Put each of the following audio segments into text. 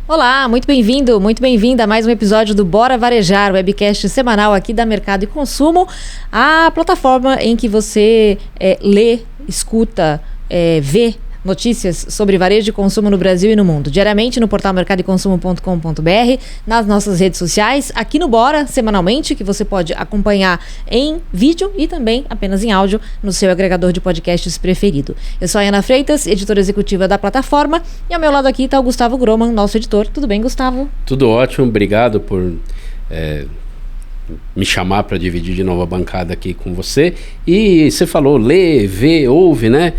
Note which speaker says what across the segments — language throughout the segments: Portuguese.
Speaker 1: Olá, muito bem-vindo, muito bem-vinda a mais um episódio do Bora Varejar, webcast semanal aqui da Mercado e Consumo, a plataforma em que você lê, escuta, vê notícias sobre varejo e consumo no Brasil e no mundo. Diariamente no portal mercadoeconsumo.com.br, nas nossas redes sociais, aqui no Bora, semanalmente, que você pode acompanhar em vídeo e também apenas em áudio no seu agregador de podcasts preferido. Eu sou a Ana Freitas, editora executiva da plataforma, e ao meu lado aqui está o Gustavo Groman, nosso editor. Tudo bem, Gustavo?
Speaker 2: Tudo ótimo, obrigado por me chamar para dividir de novo a bancada aqui com você. E você falou, lê, vê, ouve, né?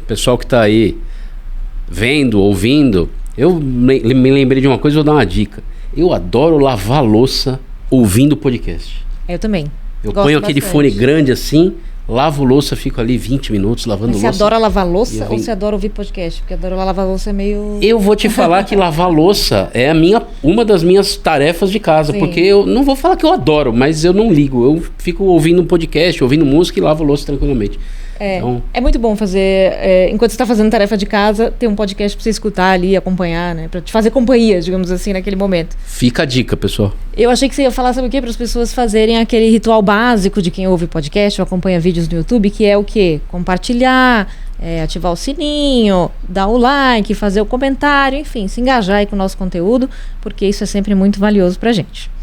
Speaker 2: Pessoal que está aí vendo, ouvindo, eu me lembrei de uma coisa, vou dar uma dica. Eu adoro lavar louça ouvindo podcast.
Speaker 1: Eu também.
Speaker 2: Eu ponho aquele fone grande assim, lavo louça, fico ali 20 minutos lavando louça.
Speaker 1: Você adora lavar louça ou você adora ouvir podcast? Porque adoro lavar louça é meio...
Speaker 2: Eu vou te falar que lavar louça é uma das minhas tarefas de casa. Sim. Porque eu não vou falar que eu adoro, mas eu não ligo. Eu fico ouvindo um podcast, ouvindo música e lavo louça tranquilamente.
Speaker 1: Então, é muito bom fazer, enquanto você está fazendo tarefa de casa, ter um podcast para você escutar ali, acompanhar, né? Para te fazer companhia, digamos assim, naquele momento.
Speaker 2: Fica a dica, pessoal.
Speaker 1: Eu achei que você ia falar, sabe o quê? Para as pessoas fazerem aquele ritual básico de quem ouve podcast ou acompanha vídeos no YouTube, que é o quê? Compartilhar, ativar o sininho, dar o like, fazer o comentário, enfim, se engajar aí com o nosso conteúdo, porque isso é sempre muito valioso para a gente.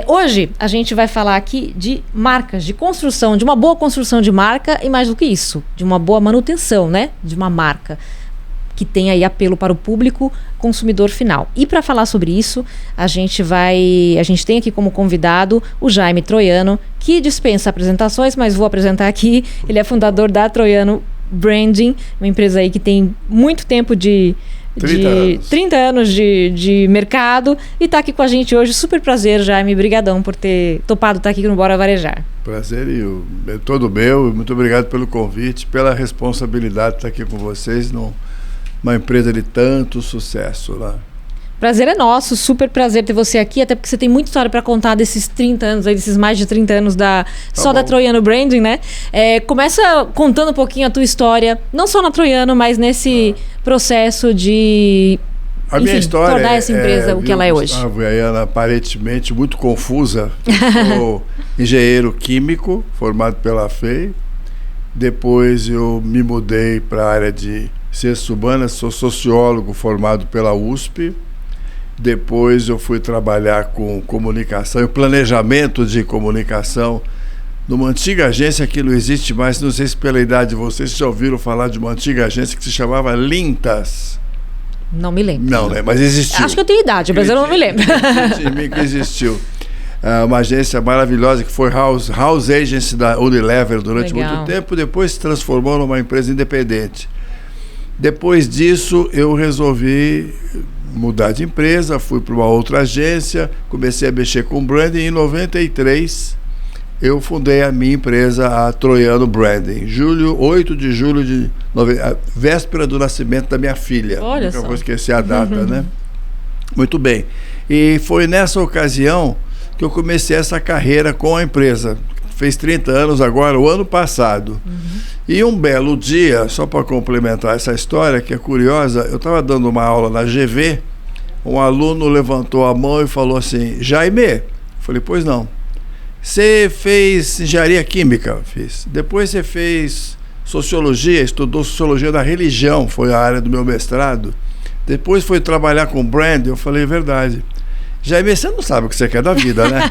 Speaker 1: Hoje a gente vai falar aqui de marcas, de construção, de uma boa construção de marca e mais do que isso, de uma boa manutenção, né, de uma marca que tem aí apelo para o público consumidor final. E para falar sobre isso, a gente tem aqui como convidado o Jaime Troiano, que dispensa apresentações, mas vou apresentar aqui. Ele é fundador da Troiano Branding, uma empresa aí que tem muito tempo de 30 anos de mercado e está aqui com a gente hoje. Super prazer, Jaime, brigadão por ter topado estar aqui no Bora Varejar.
Speaker 3: Prazer é todo meu, muito obrigado pelo convite, pela responsabilidade de estar aqui com vocês numa empresa de tanto sucesso lá.
Speaker 1: Prazer é nosso, super prazer ter você aqui, até porque você tem muita história para contar desses 30 anos, desses mais de 30 anos da Troiano Branding, né? Começa contando um pouquinho a tua história, não só na Troiano, mas nesse processo de
Speaker 3: minha história
Speaker 1: tornar essa empresa o que ela é hoje.
Speaker 3: Ela aparentemente muito confusa. Eu sou engenheiro químico, formado pela FEI. Depois eu me mudei para a área de ciências urbanas, sou sociólogo formado pela USP. Depois eu fui trabalhar com comunicação e planejamento de comunicação numa antiga agência que não existe mais, não sei se pela idade de vocês já ouviram falar de uma antiga agência que se chamava Lintas.
Speaker 1: Não me lembro.
Speaker 3: Não, mas existiu.
Speaker 1: Acho que eu tenho idade, mas eu não me lembro.
Speaker 3: Que existiu. Uma agência maravilhosa que foi House Agency da Unilever durante muito tempo, depois se transformou numa empresa independente. Depois disso eu resolvi mudar de empresa, fui para uma outra agência, comecei a mexer com branding. Em 93 eu fundei a minha empresa, a Troiano Branding, 8 de julho véspera do nascimento da minha filha.
Speaker 1: Olha
Speaker 3: Nunca
Speaker 1: só.
Speaker 3: vou esquecer a data, né? Muito bem. E foi nessa ocasião que eu comecei essa carreira com a empresa. Fez 30 anos agora, o ano passado. E um belo dia, só para complementar essa história, que é curiosa, eu estava dando uma aula na GV, um aluno levantou a mão e falou assim: Jaime, eu falei, pois não. Você fez engenharia química? Fiz. Depois você fez sociologia, estudou sociologia da religião, foi a área do meu mestrado. Depois foi trabalhar com brand, eu falei, verdade. Jaime, você não sabe o que você quer da vida, né?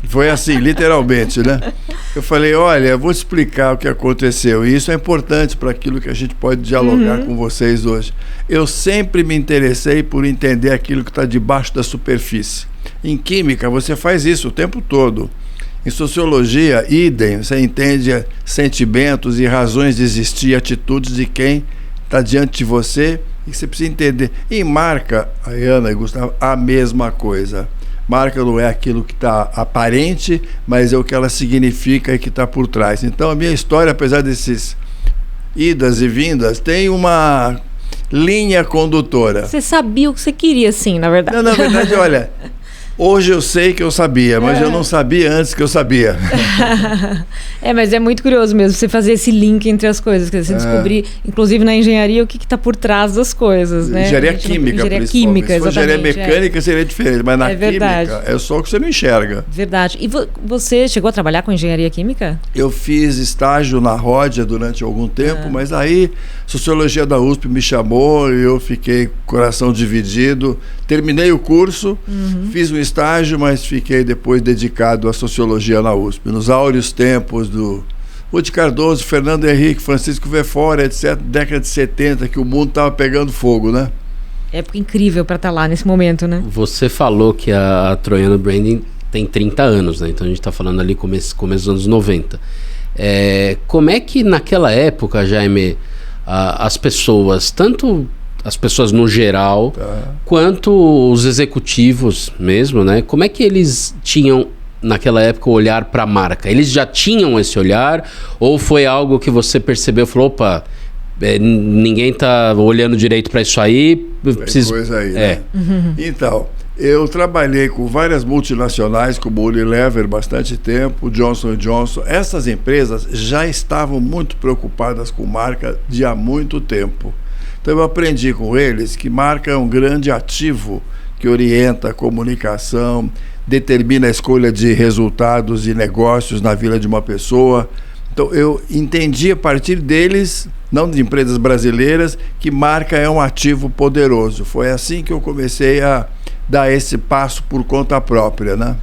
Speaker 3: Foi assim, literalmente, né? Eu falei, olha, eu vou te explicar o que aconteceu. E isso é importante para aquilo que a gente pode dialogar com vocês hoje. Eu sempre me interessei por entender aquilo que está debaixo da superfície. Em química, você faz isso o tempo todo. Em sociologia, idem, você entende sentimentos e razões de existir, atitudes de quem está diante de você, e você precisa entender. Em marca, a Ana e Gustavo, a mesma coisa. Marca não é aquilo que está aparente, mas é o que ela significa e que está por trás. Então a minha história, apesar desses idas e vindas, tem uma linha condutora.
Speaker 1: Você sabia o que você queria, sim, na verdade.
Speaker 3: Não, na verdade, olha, Hoje eu sei que eu sabia, mas eu não sabia antes que eu sabia.
Speaker 1: Mas é muito curioso mesmo você fazer esse link entre as coisas, quer dizer, você descobrir, inclusive na engenharia, o que está por trás das coisas, né?
Speaker 3: Engenharia química,
Speaker 1: engenharia química,
Speaker 3: se for engenharia mecânica seria diferente, mas na química é só o que você não enxerga.
Speaker 1: Verdade. E você chegou a trabalhar com engenharia química?
Speaker 3: Eu fiz estágio na Ródia durante algum tempo, mas aí Sociologia da USP me chamou e eu fiquei coração dividido. Terminei o curso, fiz um estágio, mas fiquei depois dedicado à Sociologia na USP. Nos áureos tempos do Ruth Cardoso, Fernando Henrique, Francisco Vefora, etc., década de 70, que o mundo estava pegando fogo, né?
Speaker 1: Época incrível para estar lá nesse momento, né?
Speaker 2: Você falou que a Troiano Branding tem 30 anos, né? Então a gente está falando ali começo dos anos 90. Como é que naquela época, Jaime, as pessoas, tanto as pessoas no geral, quanto os executivos mesmo, né? Como é que eles tinham naquela época o olhar para a marca? Eles já tinham esse olhar ou foi algo que você percebeu e falou, opa, ninguém está olhando direito para isso aí?
Speaker 3: Coisa aí, né? Então, eu trabalhei com várias multinacionais, como o Unilever, bastante tempo, Johnson & Johnson. Essas empresas já estavam muito preocupadas com marca de há muito tempo. Então eu aprendi com eles que marca é um grande ativo que orienta a comunicação, determina a escolha de resultados e negócios na vida de uma pessoa. Então eu entendi a partir deles, não de empresas brasileiras, que marca é um ativo poderoso. Foi assim que eu comecei a dar esse passo por conta própria, né?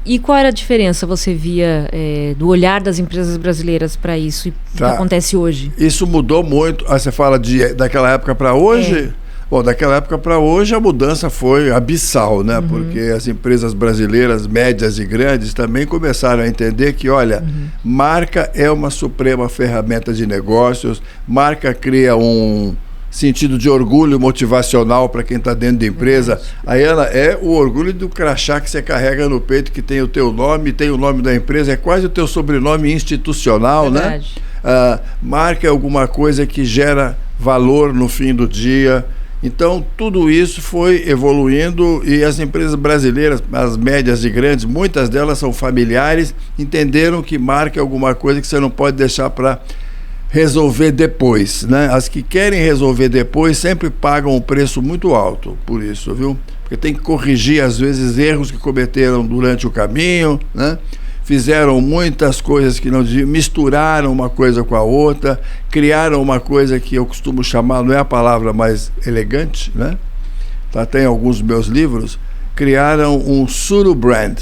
Speaker 1: E qual era a diferença, você via, do olhar das empresas brasileiras para isso e o que acontece hoje?
Speaker 3: Isso mudou muito. Você fala daquela época para hoje? Bom, daquela época para hoje a mudança foi abissal, né? Porque as empresas brasileiras, médias e grandes, também começaram a entender que, olha, marca é uma suprema ferramenta de negócios, marca cria um sentido de orgulho motivacional para quem está dentro da empresa. Aí ela é o orgulho do crachá que você carrega no peito, que tem o teu nome, tem o nome da empresa, é quase o teu sobrenome institucional, né? Marca é alguma coisa que gera valor no fim do dia. Então, tudo isso foi evoluindo e as empresas brasileiras, as médias e grandes, muitas delas são familiares, entenderam que marca é alguma coisa que você não pode deixar para resolver depois, né? As que querem resolver depois sempre pagam um preço muito alto por isso, viu? Porque tem que corrigir, às vezes, erros que cometeram durante o caminho, né? Fizeram muitas coisas que não deviam, misturaram uma coisa com a outra, criaram uma coisa que eu costumo chamar, não é a palavra mais elegante, né? Tem alguns meus livros, criaram um pseudo brand.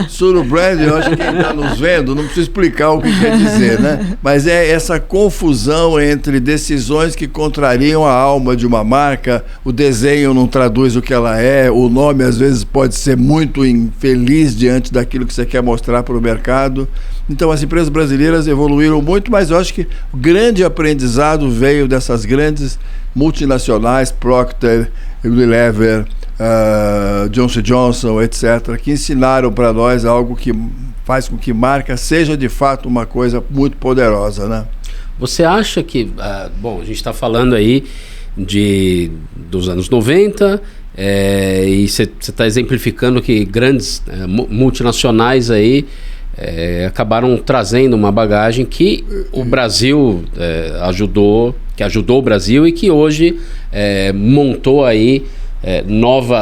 Speaker 3: Pseudo brand, eu acho que quem está nos vendo não precisa explicar o que quer dizer, né? Mas é essa confusão entre decisões que contrariam a alma de uma marca, o desenho não traduz o que ela é, o nome às vezes pode ser muito infeliz diante daquilo que você quer mostrar para o mercado. Então as empresas brasileiras evoluíram muito, mas eu acho que o grande aprendizado veio dessas grandes multinacionais, Procter, Unilever, Johnson & Johnson, etc., que ensinaram para nós algo que faz com que marca seja de fato uma coisa muito poderosa, né?
Speaker 2: Você acha que, bom, a gente está falando aí dos anos 90, e você está exemplificando que grandes multinacionais aí acabaram trazendo uma bagagem que o Brasil ajudou o Brasil e que hoje montou aí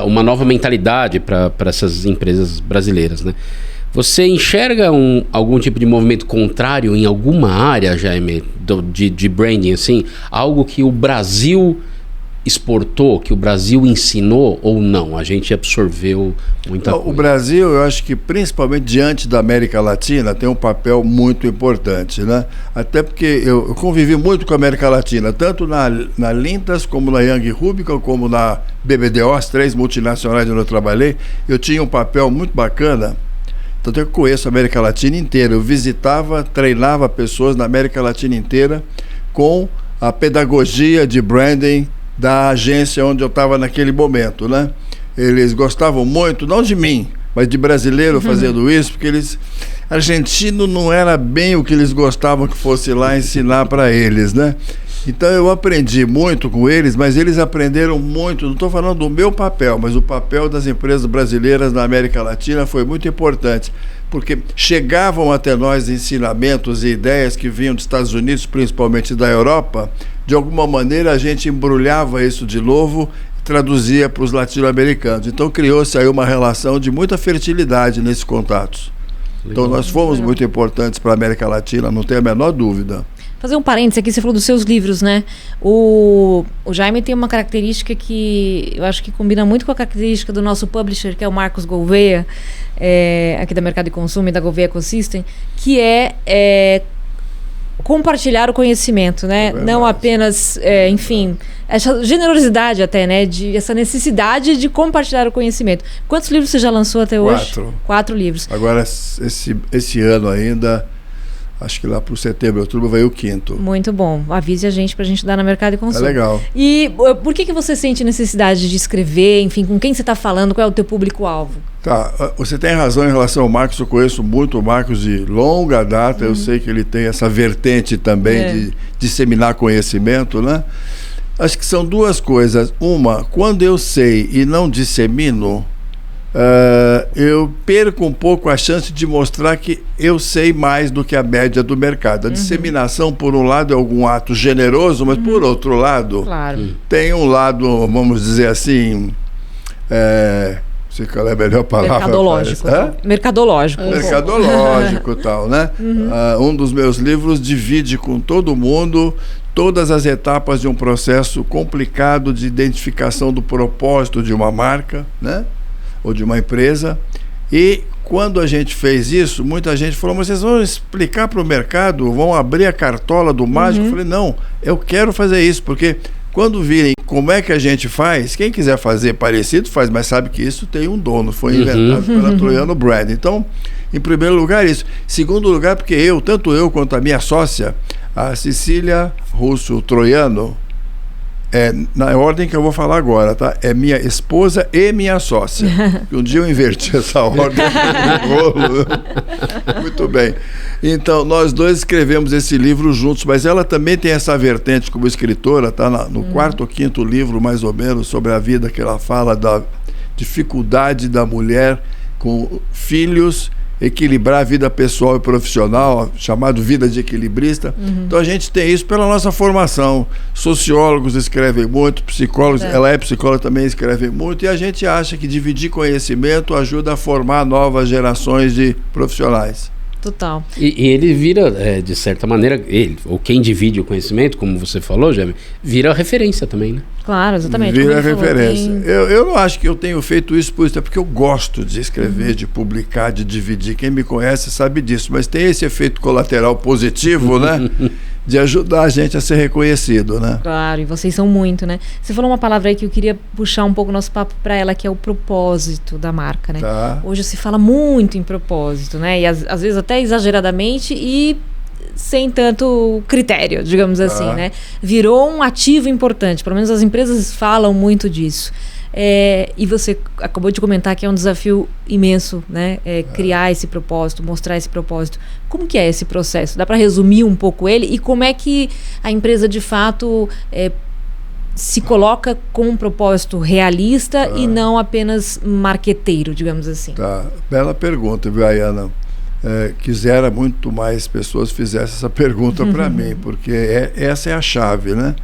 Speaker 2: uma nova mentalidade para essas empresas brasileiras, né? Você enxerga algum tipo de movimento contrário em alguma área, Jaime, de branding, assim? Algo que o Brasil exportou, que o Brasil ensinou ou não? A gente absorveu muita coisa.
Speaker 3: O Brasil, eu acho que principalmente diante da América Latina, tem um papel muito importante, né? Até porque eu convivi muito com a América Latina, tanto na Lintas, como na Young Rubicon, como na BBDO, as 3 multinacionais onde eu trabalhei. Eu tinha um papel muito bacana. Tanto eu conheço a América Latina inteira. Eu visitava, treinava pessoas na América Latina inteira com a pedagogia de branding da agência onde eu estava naquele momento, né? Eles gostavam muito, não de mim, mas de brasileiro fazendo isso, porque argentino não era bem o que eles gostavam que fosse lá ensinar para eles, né? Então eu aprendi muito com eles, mas eles aprenderam muito, não estou falando do meu papel, mas o papel das empresas brasileiras na América Latina foi muito importante, porque chegavam até nós ensinamentos e ideias que vinham dos Estados Unidos, principalmente da Europa, de alguma maneira a gente embrulhava isso de novo, traduzia para os latino-americanos. Então criou-se aí uma relação de muita fertilidade nesses contatos. Então nós fomos muito importantes para a América Latina, não tem a menor dúvida.
Speaker 1: Fazer um parênteses aqui, você falou dos seus livros, né? O Jaime tem uma característica que eu acho que combina muito com a característica do nosso publisher, que é o Marcos Gouveia, aqui da Mercado e Consumo e da Gouveia Ecosystem, que é compartilhar o conhecimento, né? Não apenas, enfim, essa generosidade até, né? Essa necessidade de compartilhar o conhecimento. Quantos livros você já lançou até hoje? 4 livros.
Speaker 3: Agora, esse ano ainda, acho que lá para o setembro, outubro, vai o 5º.
Speaker 1: Muito bom. Avise a gente para a gente dar na Mercado e Consumo.
Speaker 3: É legal.
Speaker 1: E por que você sente necessidade de escrever? Enfim, com quem você está falando? Qual é o teu público-alvo?
Speaker 3: Tá, você tem razão em relação ao Marcos. Eu conheço muito o Marcos de longa data. Eu sei que ele tem essa vertente também de disseminar conhecimento, né? Acho que são duas coisas. Uma, quando eu sei e não dissemino, eu perco um pouco a chance de mostrar que eu sei mais do que a média do mercado. A disseminação, por um lado, é algum ato generoso, mas por outro lado, tem um lado, vamos dizer assim, qual é a melhor palavra?
Speaker 1: Mercadológico. Mercadológico.
Speaker 3: Mercadológico tal, né? Um dos meus livros divide com todo mundo todas as etapas de um processo complicado de identificação do propósito de uma marca, né? Ou de uma empresa. E quando a gente fez isso, muita gente falou, mas vocês vão explicar para o mercado, vão abrir a cartola do mágico? Eu falei, não, eu quero fazer isso, porque quando virem como é que a gente faz, quem quiser fazer parecido faz, mas sabe que isso tem um dono, foi inventado pela Troiano Brand. Então, em primeiro lugar isso. Segundo lugar, porque tanto eu quanto a minha sócia, a Cecília Russo Troiano, na ordem que eu vou falar agora, tá? É minha esposa e minha sócia. Um dia eu inverti essa ordem. Muito bem. Então, nós dois escrevemos esse livro juntos, mas ela também tem essa vertente como escritora, tá? No 4º ou 5º livro, mais ou menos, sobre a vida, que ela fala da dificuldade da mulher com filhos, equilibrar a vida pessoal e profissional, chamado vida de equilibrista. Então a gente tem isso pela nossa formação. Sociólogos escrevem muito, psicólogos, ela é psicóloga, também escreve muito, e a gente acha que dividir conhecimento ajuda a formar novas gerações de profissionais.
Speaker 1: Total.
Speaker 2: E ele vira, de certa maneira, ou quem divide o conhecimento, como você falou, Jaime, vira referência também, né?
Speaker 1: Claro, exatamente.
Speaker 3: Vira referência. Eu não acho que eu tenho feito isso por isso, é porque eu gosto de escrever, de publicar, de dividir. Quem me conhece sabe disso, mas tem esse efeito colateral positivo, né? De ajudar a gente a ser reconhecido, né?
Speaker 1: Claro, e vocês são muito, né? Você falou uma palavra aí que eu queria puxar um pouco o nosso papo para ela, que é o propósito da marca, né?
Speaker 3: Tá.
Speaker 1: Hoje se fala muito em propósito, né? E às vezes até exageradamente e sem tanto critério, digamos assim, né? Virou um ativo importante, pelo menos as empresas falam muito disso. E você acabou de comentar que é um desafio imenso, né? Criar esse propósito, mostrar esse propósito. Como que é esse processo? Dá para resumir um pouco ele? E como é que a empresa, de fato, se coloca com um propósito realista e não apenas marqueteiro, digamos assim?
Speaker 3: Tá, bela pergunta, viu, Ayana? Quisera muito mais pessoas fizessem essa pergunta para mim, porque essa é a chave, né?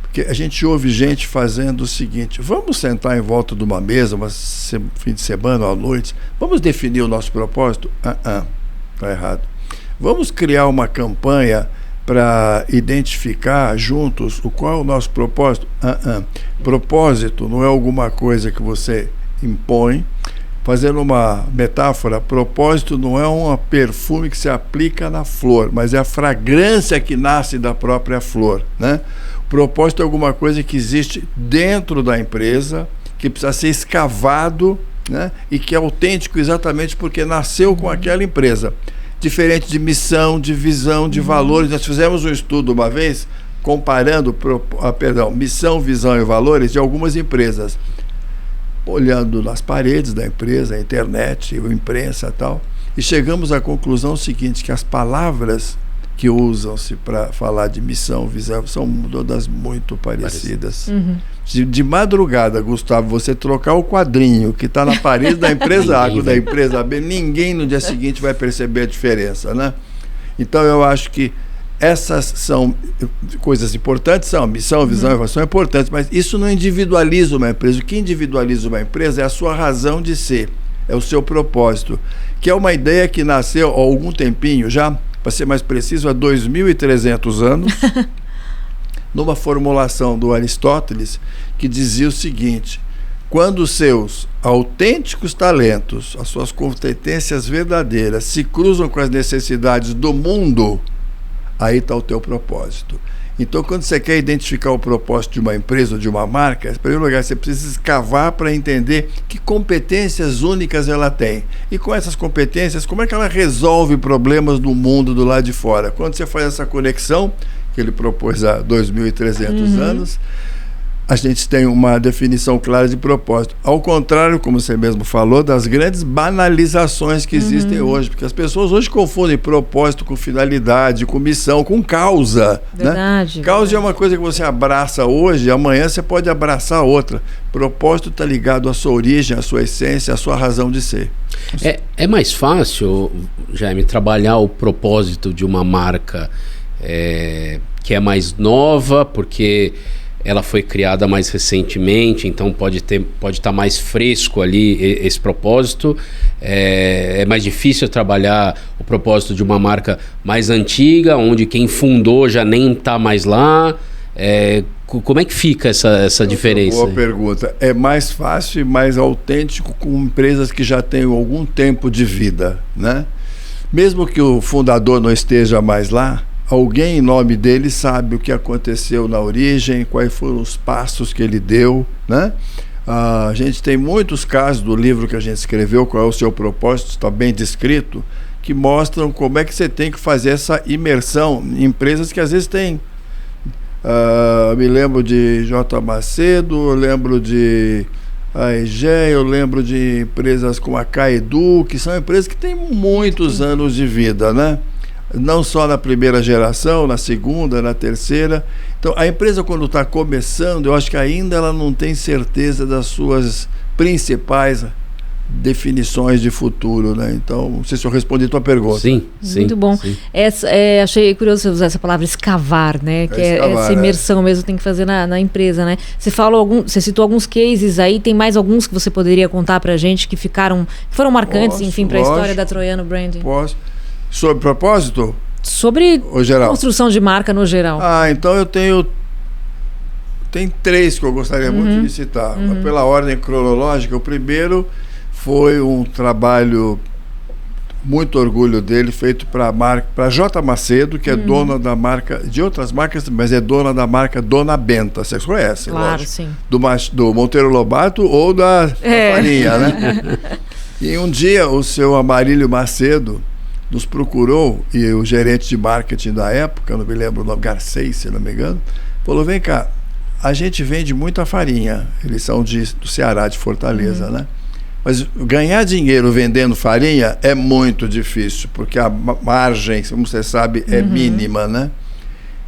Speaker 3: Porque a gente ouve gente fazendo o seguinte: vamos sentar em volta de uma mesa, fim de semana ou à noite, vamos definir o nosso propósito? Tá errado. Vamos criar uma campanha para identificar juntos qual é o nosso propósito? Propósito não é alguma coisa que você impõe. Fazendo uma metáfora, propósito não é um perfume que se aplica na flor, mas é a fragrância que nasce da própria flor, né? Propósito é alguma coisa que existe dentro da empresa, que precisa ser escavado, né? E que é autêntico exatamente porque nasceu com aquela empresa. Diferente de missão, de visão, de valores. Nós fizemos um estudo uma vez comparando missão, visão e valores de algumas empresas, olhando nas paredes da empresa, a internet, a imprensa e tal, e chegamos à conclusão seguinte, que as palavras que usam-se para falar de missão, visão, são todas muito parecidas. De madrugada, Gustavo, você trocar o quadrinho que está na parede da empresa A com da empresa B, ninguém no dia seguinte vai perceber a diferença, né? Então eu acho que essas são coisas importantes, são missão, visão e inovação importantes, mas isso não individualiza uma empresa. O que individualiza uma empresa é a sua razão de ser, é o seu propósito, que é uma ideia que nasceu há algum tempinho já, para ser mais preciso, há 2.300 anos, numa formulação do Aristóteles, que dizia o seguinte: quando os seus autênticos talentos, as suas competências verdadeiras, se cruzam com as necessidades do mundo, aí está o teu propósito. Então, quando você quer identificar o propósito de uma empresa ou de uma marca, em primeiro lugar, você precisa escavar para entender que competências únicas ela tem. E com essas competências, como é que ela resolve problemas do mundo do lado de fora? Quando você faz essa conexão, que ele propôs há 2.300 anos, a gente tem uma definição clara de propósito. Ao contrário, como você mesmo falou, das grandes banalizações que existem hoje, porque as pessoas hoje confundem propósito com finalidade, com missão, com causa.
Speaker 1: Verdade.
Speaker 3: Né? Causa é uma coisa que você abraça hoje, amanhã você pode abraçar outra. Propósito está ligado à sua origem, à sua essência, à sua razão de ser.
Speaker 2: É mais fácil, Jaime, trabalhar o propósito de uma marca que é mais nova, porque ela foi criada mais recentemente, então pode estar mais fresco ali esse propósito. É mais difícil trabalhar o propósito de uma marca mais antiga, onde quem fundou já nem está mais lá. Como é que fica essa diferença?
Speaker 3: Boa pergunta. É mais fácil e mais autêntico com empresas que já têm algum tempo de vida, né? Mesmo que o fundador não esteja mais lá, alguém em nome dele sabe o que aconteceu na origem, quais foram os passos que ele deu, né? A gente tem muitos casos do livro que a gente escreveu, qual é o seu propósito, está bem descrito, que mostram como é que você tem que fazer essa imersão em empresas que às vezes têm. Me lembro de J. Macedo, eu lembro de AEG, eu lembro de empresas como a Caedu, que são empresas que têm muitos anos de vida, né? Não só na primeira geração, na segunda, na terceira. Então, a empresa, quando está começando, eu acho que ainda ela não tem certeza das suas principais definições de futuro, né? Então, não sei se eu respondi a tua pergunta.
Speaker 2: Sim.
Speaker 1: Muito bom.
Speaker 2: Sim.
Speaker 1: Achei curioso você usar essa palavra escavar, né? Que
Speaker 3: escavar,
Speaker 1: essa imersão mesmo tem que fazer na empresa, né? Você citou alguns cases aí, tem mais alguns que você poderia contar pra gente que foram marcantes, enfim, para a história da Troiano Branding?
Speaker 3: Posso. Sobre propósito?
Speaker 1: Sobre
Speaker 3: geral?
Speaker 1: Construção de marca no geral.
Speaker 3: Então eu tenho 3 que eu gostaria muito de citar. Pela ordem cronológica, o primeiro foi um trabalho, muito orgulho dele, feito para J. Macedo, que é dona da marca, de outras marcas, mas é dona da marca Dona Benta. Vocês conhecem,
Speaker 1: claro,
Speaker 3: lógico.
Speaker 1: Sim.
Speaker 3: Do Monteiro Lobato ou da farinha, né? E um dia o seu Amarílio Macedo nos procurou, e o gerente de marketing da época, não me lembro o nome, Garcês, se não me engano, falou: vem cá, a gente vende muita farinha, eles são do Ceará, de Fortaleza, né? Mas ganhar dinheiro vendendo farinha é muito difícil, porque a margem, como você sabe, é mínima, né?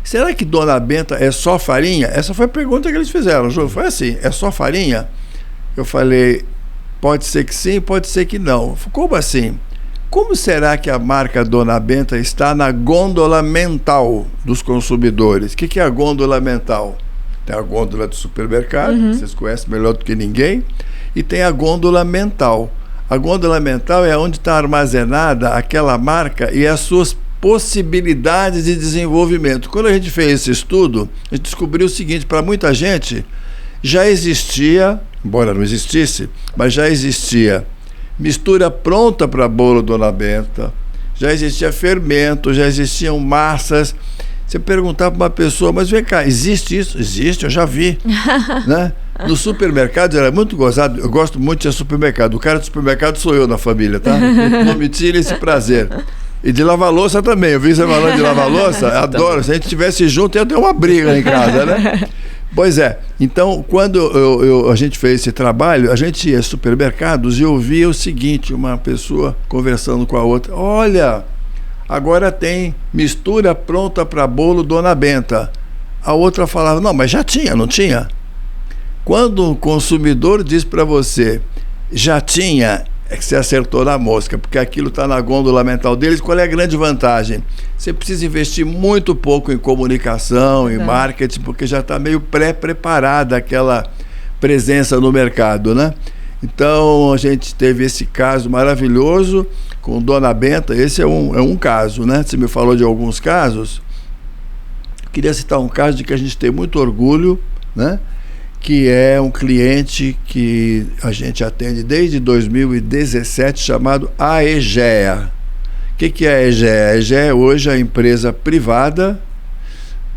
Speaker 3: Será que Dona Benta é só farinha? Essa foi a pergunta que eles fizeram, Ju. Foi assim: é só farinha? Eu falei: pode ser que sim, pode ser que não. Como assim? Como será que a marca Dona Benta está na gôndola mental dos consumidores? O que é a gôndola mental? Tem a gôndola do supermercado, vocês conhecem melhor do que ninguém, e tem a gôndola mental. A gôndola mental é onde está armazenada aquela marca e as suas possibilidades de desenvolvimento. Quando a gente fez esse estudo, a gente descobriu o seguinte: para muita gente já existia, embora não existisse, mas já existia mistura pronta para bolo Dona Benta, já existia fermento, já existiam massas. Você perguntar para uma pessoa: mas vem cá, existe isso? Existe, eu já vi. Né? No supermercado era muito gozado. Eu gosto muito de supermercado. O cara do supermercado sou eu na família, tá? Não me tire esse prazer. E de lavar louça também. Eu vi você falando de lavar louça, adoro. Se a gente estivesse junto, ia ter uma briga em casa, né? Pois é. Então, quando a gente fez esse trabalho, a gente ia a supermercados e ouvia o seguinte: uma pessoa conversando com a outra: olha, agora tem mistura pronta para bolo Dona Benta. A outra falava, não, mas já tinha, não tinha? Quando o consumidor diz para você, já tinha, é que você acertou na mosca, porque aquilo está na gôndola mental deles. Qual é a grande vantagem? Você precisa investir muito pouco em comunicação, em marketing, porque já está meio pré-preparada aquela presença no mercado, né? Então, a gente teve esse caso maravilhoso com Dona Benta. Esse é um caso, né? Você me falou de alguns casos. Eu queria citar um caso de que a gente tem muito orgulho, né? Que é um cliente que a gente atende desde 2017, chamado Aegea. O que é a Aegea? A Aegea hoje é a empresa privada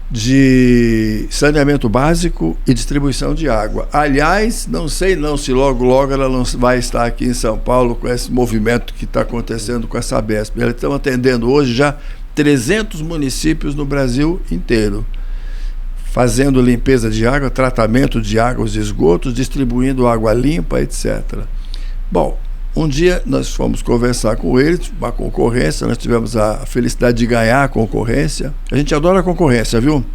Speaker 3: de saneamento básico e distribuição de água. Aliás, não sei se logo ela não vai estar aqui em São Paulo com esse movimento que está acontecendo com a Sabesp. Eles estão atendendo hoje já 300 municípios no Brasil inteiro, fazendo limpeza de água, tratamento de águas e esgotos, distribuindo água limpa, etc. Bom, um dia nós fomos conversar com eles, uma concorrência, nós tivemos a felicidade de ganhar a concorrência. A gente adora a concorrência, viu?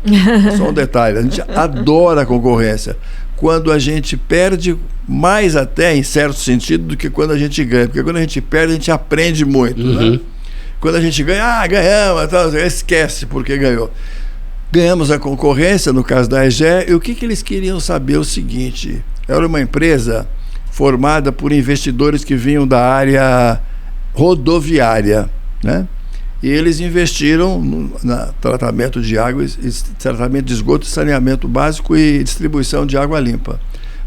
Speaker 3: Só um detalhe, a gente adora a concorrência. Quando a gente perde, mais até em certo sentido do que quando a gente ganha, porque quando a gente perde a gente aprende muito, né? Quando a gente ganha, ganhamos, esquece porque ganhou. Ganhamos a concorrência, no caso da Aegea, e o que eles queriam saber? O seguinte, era uma empresa formada por investidores que vinham da área rodoviária, né? E eles investiram no tratamento de água, tratamento de esgoto, saneamento básico e distribuição de água limpa.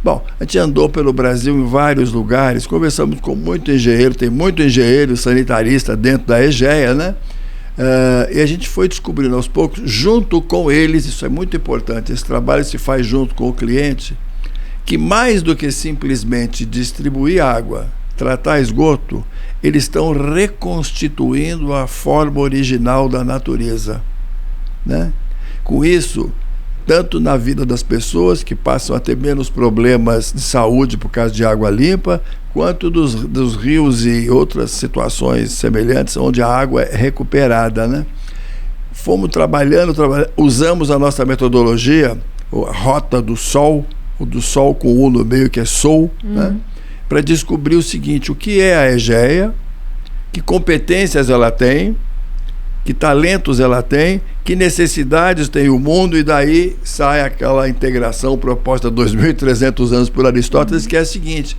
Speaker 3: Bom, a gente andou pelo Brasil em vários lugares, conversamos com muito engenheiro, tem muito engenheiro sanitarista dentro da Aegea, né? E a gente foi descobrindo aos poucos, junto com eles, isso é muito importante, esse trabalho se faz junto com o cliente, que mais do que simplesmente distribuir água, tratar esgoto, eles estão reconstituindo a forma original da natureza, né? Com isso, tanto na vida das pessoas, que passam a ter menos problemas de saúde por causa de água limpa, quanto dos rios e outras situações semelhantes, onde a água é recuperada, né? Fomos trabalhando, usamos a nossa metodologia, a Rota do Sol, o do Sol com U no meio, que é Sol, né? Para descobrir o seguinte, o que é a Aegea, que competências ela tem, que talentos ela tem, que necessidades tem o mundo, e daí sai aquela integração proposta 2.300 anos por Aristóteles, que é a seguinte: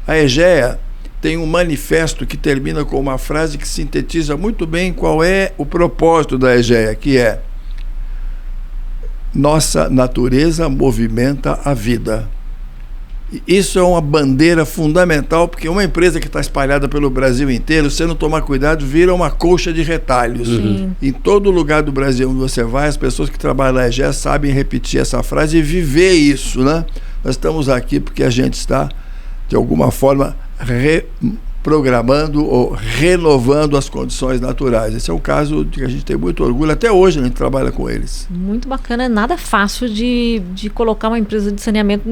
Speaker 3: a Aegea tem um manifesto que termina com uma frase que sintetiza muito bem qual é o propósito da Aegea, que é: nossa natureza movimenta a vida. Isso é uma bandeira fundamental, porque uma empresa que está espalhada pelo Brasil inteiro, se não tomar cuidado, vira uma colcha de retalhos. Em todo lugar do Brasil onde você vai, as pessoas que trabalham na Aegea sabem repetir essa frase e viver isso, né? Nós estamos aqui porque a gente está, de alguma forma, reprogramando ou renovando as condições naturais. Esse é um caso de que a gente tem muito orgulho. Até hoje a gente trabalha com eles.
Speaker 1: Muito bacana. É nada fácil de colocar uma empresa de saneamento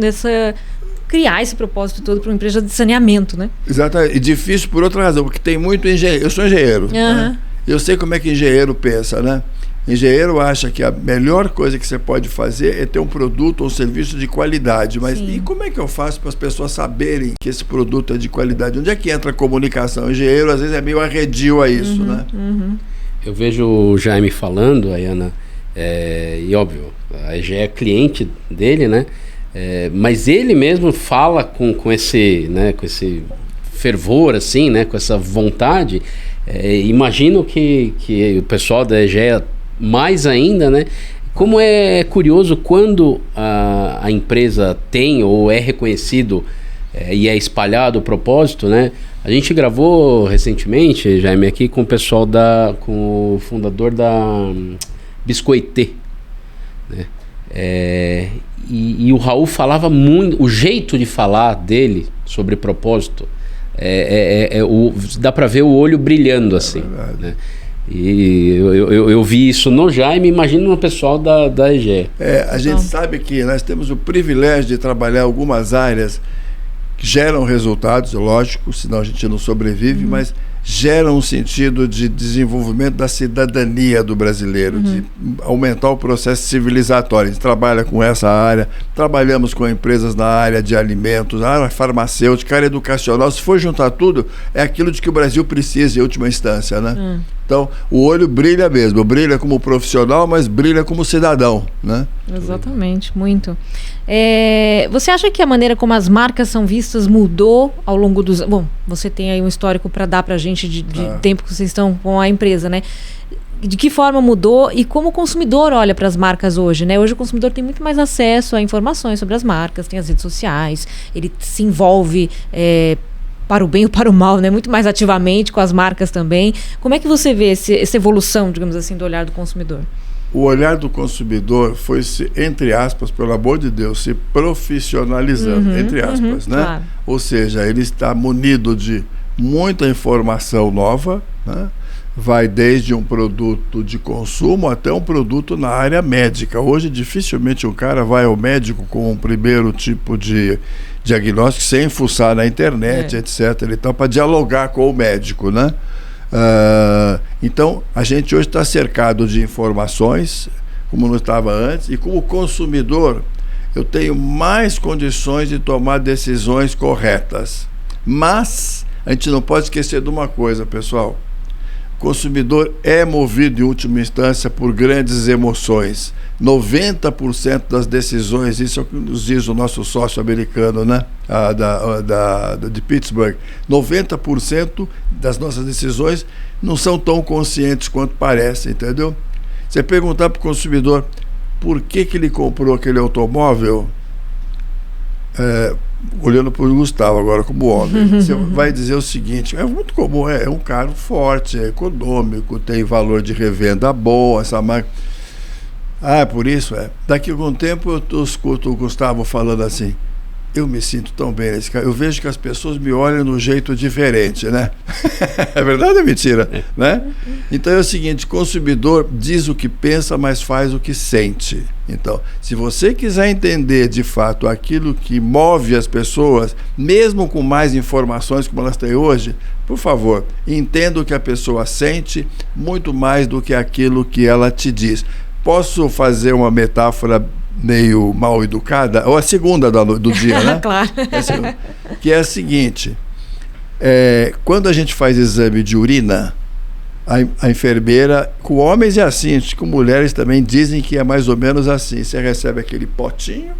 Speaker 1: criar esse propósito todo para uma empresa de saneamento, né?
Speaker 3: Exatamente. E difícil por outra razão, porque tem muito engenheiro. Eu sou engenheiro, né? Eu sei como é que engenheiro pensa, né? Engenheiro acha que a melhor coisa que você pode fazer é ter um produto ou serviço de qualidade. Mas e como é que eu faço para as pessoas saberem que esse produto é de qualidade? Onde é que entra a comunicação? O engenheiro, às vezes, é meio arredio a isso, né?
Speaker 2: Eu vejo o Jaime falando, Ayana, e óbvio, a Aegea é cliente dele, né? Mas ele mesmo fala com esse fervor, assim, né? Com essa vontade. Imagino que o pessoal da Aegea mais ainda, né? Como é curioso quando a empresa tem ou é reconhecido e é espalhado o propósito, né? A gente gravou recentemente, Jaime, aqui com o pessoal com o fundador da Biscoitê, né? E o Raul falava muito, o jeito de falar dele sobre propósito, dá para ver o olho brilhando assim, né? E eu vi isso no Jaime, imagino no pessoal da Aegea.
Speaker 3: A gente sabe que nós temos o privilégio de trabalhar algumas áreas que geram resultados, lógico, senão a gente não sobrevive, mas gera um sentido de desenvolvimento da cidadania do brasileiro, de aumentar o processo civilizatório. A gente trabalha com essa área, trabalhamos com empresas na área de alimentos, na área farmacêutica, área educacional. Se for juntar tudo, é aquilo de que o Brasil precisa em última instância, né? Então, o olho brilha mesmo, brilha como profissional, mas brilha como cidadão, né?
Speaker 1: Exatamente, muito. Você acha que a maneira como as marcas são vistas mudou ao longo dos... Bom, você tem aí um histórico para dar para a gente de tempo que vocês estão com a empresa, né? De que forma mudou e como o consumidor olha para as marcas hoje, né? Hoje o consumidor tem muito mais acesso a informações sobre as marcas, tem as redes sociais, ele se envolve... para o bem ou para o mal, né? Muito mais ativamente com as marcas também. Como é que você vê essa evolução, digamos assim, do olhar do consumidor?
Speaker 3: O olhar do consumidor foi, entre aspas, pelo amor de Deus, se profissionalizando, entre aspas, né?
Speaker 1: Claro.
Speaker 3: Ou seja, ele está munido de muita informação nova, né? Vai desde um produto de consumo até um produto na área médica. Hoje, dificilmente um cara vai ao médico com um primeiro tipo de diagnóstico sem fuçar na internet, etc. Então, para dialogar com o médico, né? Então, a gente hoje está cercado de informações, como não estava antes, e como consumidor, eu tenho mais condições de tomar decisões corretas. Mas, a gente não pode esquecer de uma coisa, pessoal. O consumidor é movido, em última instância, por grandes emoções. 90% das decisões, isso é o que nos diz o nosso sócio americano, né? De Pittsburgh, 90% das nossas decisões não são tão conscientes quanto parecem, entendeu? Você perguntar para o consumidor por que ele comprou aquele automóvel, olhando para o Gustavo agora como homem, você vai dizer o seguinte: é muito comum, é um carro forte, é econômico, tem valor de revenda bom, essa marca. Por isso é. Daqui a algum tempo eu escuto o Gustavo falando assim: eu me sinto tão bem nesse carro, eu vejo que as pessoas me olham de um jeito diferente, né? É verdade ou é mentira? Né? Então é o seguinte: consumidor diz o que pensa, mas faz o que sente. Então, se você quiser entender de fato aquilo que move as pessoas, mesmo com mais informações como elas têm hoje, por favor, entenda o que a pessoa sente muito mais do que aquilo que ela te diz. Posso fazer uma metáfora meio mal educada? Ou a segunda do dia, né?
Speaker 1: Claro.
Speaker 3: Que é a seguinte: quando a gente faz exame de urina, a enfermeira, com homens é assim, com mulheres também dizem que é mais ou menos assim. Você recebe aquele potinho,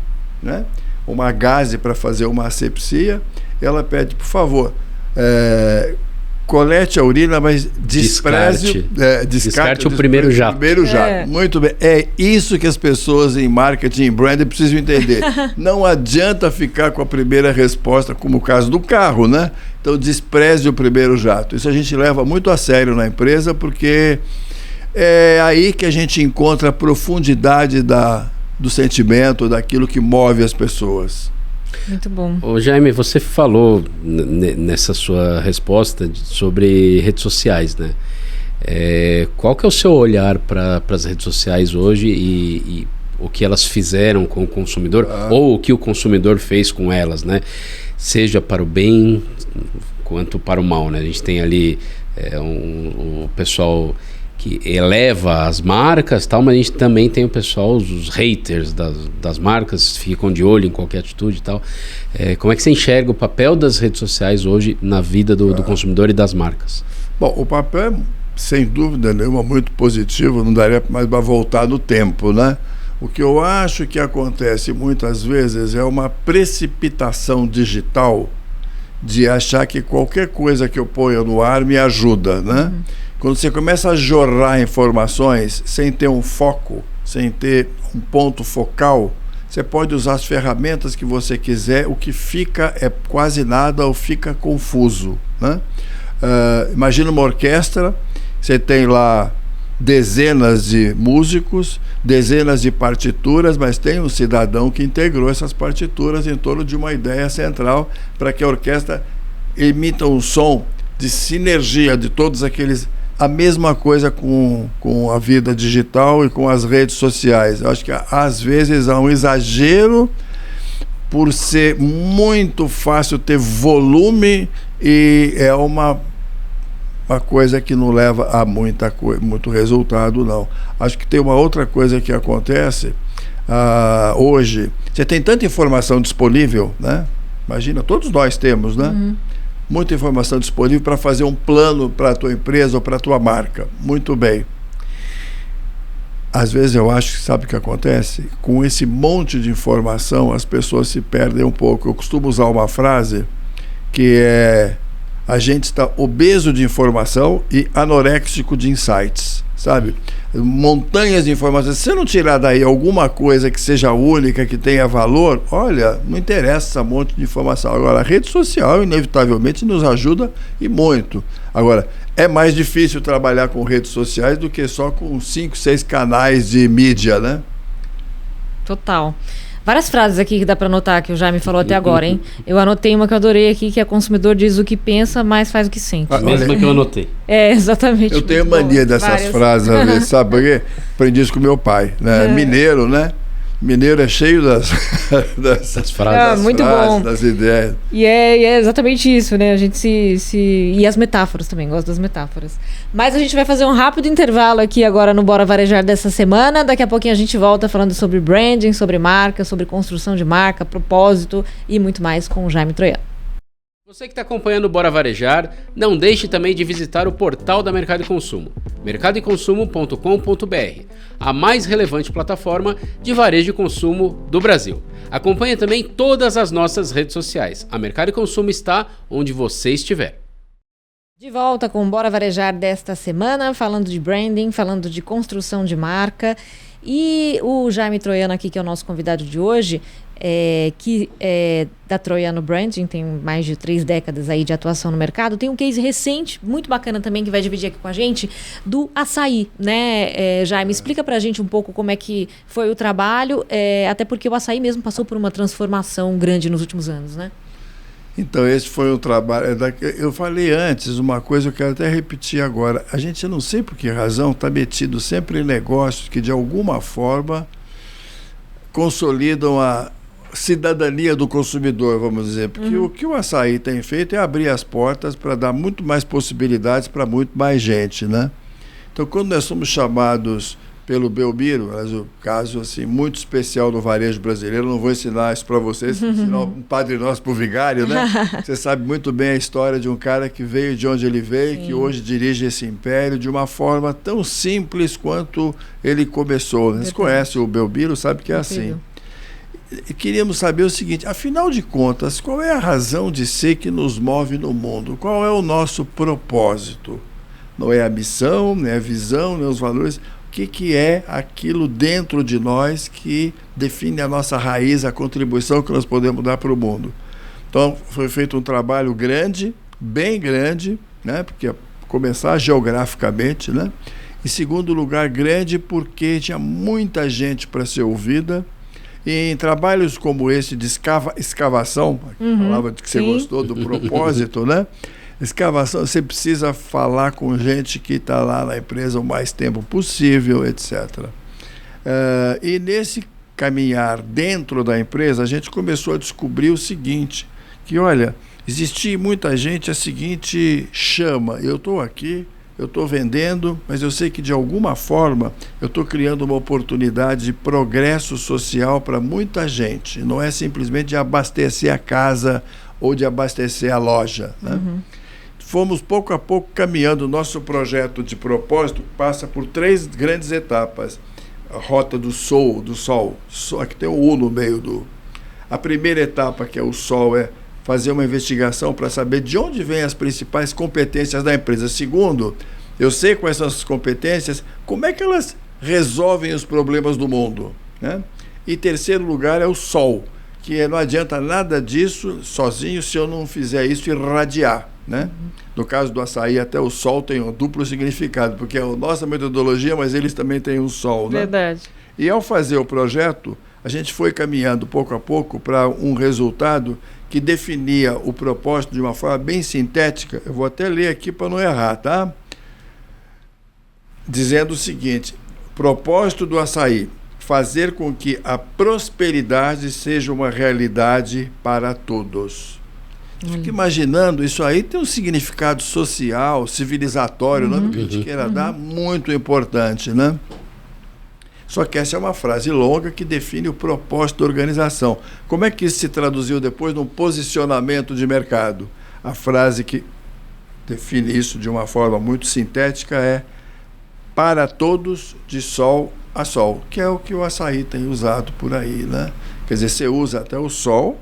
Speaker 3: né? Uma gaze para fazer uma asepsia, ela pede, por favor, colete a urina, mas descarte
Speaker 2: o primeiro jato.
Speaker 3: Muito bem. É isso que as pessoas em marketing e branding precisam entender. Não adianta ficar com a primeira resposta, como o caso do carro, né? Então, despreze o primeiro jato. Isso a gente leva muito a sério na empresa, porque é aí que a gente encontra a profundidade do sentimento, daquilo que move as pessoas.
Speaker 1: Muito bom.
Speaker 2: Ô, Jaime, você falou nessa sua resposta sobre redes sociais, né? Qual que é o seu olhar para as redes sociais hoje e o que elas fizeram com o consumidor, ou o que o consumidor fez com elas, né? Seja para o bem quanto para o mal, né? A gente tem ali o pessoal que eleva as marcas, tal, mas a gente também tem o pessoal, os haters das marcas, ficam de olho em qualquer atitude e tal. Como é que você enxerga o papel das redes sociais hoje na vida do consumidor e das marcas?
Speaker 3: Bom, o papel é, sem dúvida nenhuma, muito positivo, não daria mais para voltar no tempo, né? O que eu acho que acontece muitas vezes é uma precipitação digital de achar que qualquer coisa que eu ponha no ar me ajuda, né? Quando você começa a jorrar informações sem ter um foco, sem ter um ponto focal, você pode usar as ferramentas que você quiser, o que fica é quase nada ou fica confuso, né? Imagina uma orquestra, você tem lá dezenas de músicos, dezenas de partituras, mas tem um cidadão que integrou essas partituras em torno de uma ideia central para que a orquestra emita um som de sinergia de todos aqueles. A mesma coisa com a vida digital e com as redes sociais. Eu acho que às vezes há um exagero por ser muito fácil ter volume e é uma uma coisa que não leva a muito resultado, não. Acho que tem uma outra coisa que acontece hoje. Você tem tanta informação disponível, né? Imagina, todos nós temos, né? Muita informação disponível para fazer um plano para a tua empresa ou para a tua marca. Muito bem. Às vezes eu acho que, sabe o que acontece? Com esse monte de informação, as pessoas se perdem um pouco. Eu costumo usar uma frase que é: a gente está obeso de informação e anoréxico de insights, sabe? Montanhas de informações. Se você não tirar daí alguma coisa que seja única, que tenha valor, olha, não interessa um monte de informação. Agora, a rede social, inevitavelmente, nos ajuda e muito. Agora, é mais difícil trabalhar com redes sociais do que só com 5, 6 canais de mídia, né?
Speaker 1: Total. Várias frases aqui que dá para anotar, que o Jaime falou até agora, hein? Eu anotei uma que eu adorei aqui, que é: consumidor diz o que pensa, mas faz o que sente.
Speaker 2: A mesma que eu anotei.
Speaker 1: É, exatamente.
Speaker 3: Eu tenho mania dessas frases, às vezes, sabe por quê? Aprendi isso com meu pai, né? Mineiro, né? Mineiro é cheio das frases,
Speaker 1: muito bom.
Speaker 3: Das ideias.
Speaker 1: E é exatamente isso, né? A gente E as metáforas também, gosto das metáforas. Mas a gente vai fazer um rápido intervalo aqui agora no Bora Varejar dessa semana. Daqui a pouquinho a gente volta falando sobre branding, sobre marca, sobre construção de marca, propósito e muito mais com o Jaime Troiano.
Speaker 2: Você que está acompanhando o Bora Varejar, não deixe também de visitar o portal da Mercado e Consumo, mercadoeconsumo.com.br, a mais relevante plataforma de varejo e consumo do Brasil. Acompanhe também todas as nossas redes sociais. A Mercado e Consumo está onde você estiver.
Speaker 1: De volta com o Bora Varejar desta semana, falando de branding, falando de construção de marca. E o Jaime Troiano aqui, que é o nosso convidado de hoje, que é da Troiano Branding, tem mais de 3 décadas aí de atuação no mercado, tem um case recente, muito bacana também, que vai dividir aqui com a gente, do açaí, né, Jaime? Explica pra gente um pouco como é que foi o trabalho, até porque o açaí mesmo passou por uma transformação grande nos últimos anos, né?
Speaker 3: Então, esse foi um trabalho. Eu falei antes uma coisa, eu quero até repetir agora. A gente, eu não sei por que razão, está metido sempre em negócios que, de alguma forma, consolidam a cidadania do consumidor, vamos dizer. Porque o que o açaí tem feito é abrir as portas para dar muito mais possibilidades para muito mais gente, né? Então, quando nós somos chamados pelo Belmiro, mas o caso assim, muito especial do varejo brasileiro, não vou ensinar isso para vocês, ensinar um Padre Nosso para o vigário, né? Você sabe muito bem a história de um cara que veio de onde ele veio, que hoje dirige esse império de uma forma tão simples quanto ele começou. Vocês conhecem o Belmiro, sabe que é assim. E queríamos saber o seguinte: afinal de contas, qual é a razão de ser que nos move no mundo? Qual é o nosso propósito? Não é a missão, nem a visão, nem os valores. O que é aquilo dentro de nós que define a nossa raiz, a contribuição que nós podemos dar para o mundo? Então, foi feito um trabalho grande, bem grande, né? Porque começar geograficamente, né? Em segundo lugar, grande porque tinha muita gente para ser ouvida. E em trabalhos como esse de escavação, a palavra que você gostou do propósito, né? Escavação, você precisa falar com gente que está lá na empresa o mais tempo possível, etc. E nesse caminhar dentro da empresa, a gente começou a descobrir o seguinte, que olha, existia em muita gente a seguinte chama: eu estou aqui, eu estou vendendo, mas eu sei que de alguma forma eu estou criando uma oportunidade de progresso social para muita gente. Não é simplesmente de abastecer a casa ou de abastecer a loja, né? Fomos pouco a pouco caminhando. O nosso projeto de propósito passa por 3 grandes etapas. A rota do sol, aqui tem o U no meio do... A primeira etapa, que é o sol, é fazer uma investigação para saber de onde vêm as principais competências da empresa. Segundo, eu sei quais são as competências, como é que elas resolvem os problemas do mundo, né? E terceiro lugar é o sol, que não adianta nada disso sozinho se eu não fizer isso irradiar, né? No caso do açaí, até o sol tem um duplo significado, porque é a nossa metodologia, mas eles também têm um sol, né?
Speaker 1: Verdade.
Speaker 3: E ao fazer o projeto, a gente foi caminhando pouco a pouco para um resultado que definia o propósito de uma forma bem sintética. Eu vou até ler aqui para não errar, tá? Dizendo o seguinte: propósito do açaí: fazer com que a prosperidade seja uma realidade para todos. Fico imaginando, isso aí tem um significado social, civilizatório, o nome que a gente queira dar, muito importante, né? Só que essa é uma frase longa que define o propósito da organização. Como é que isso se traduziu depois num posicionamento de mercado? A frase que define isso de uma forma muito sintética é para todos de sol a sol, que é o que o açaí tem usado por aí, né? Quer dizer, você usa até o sol,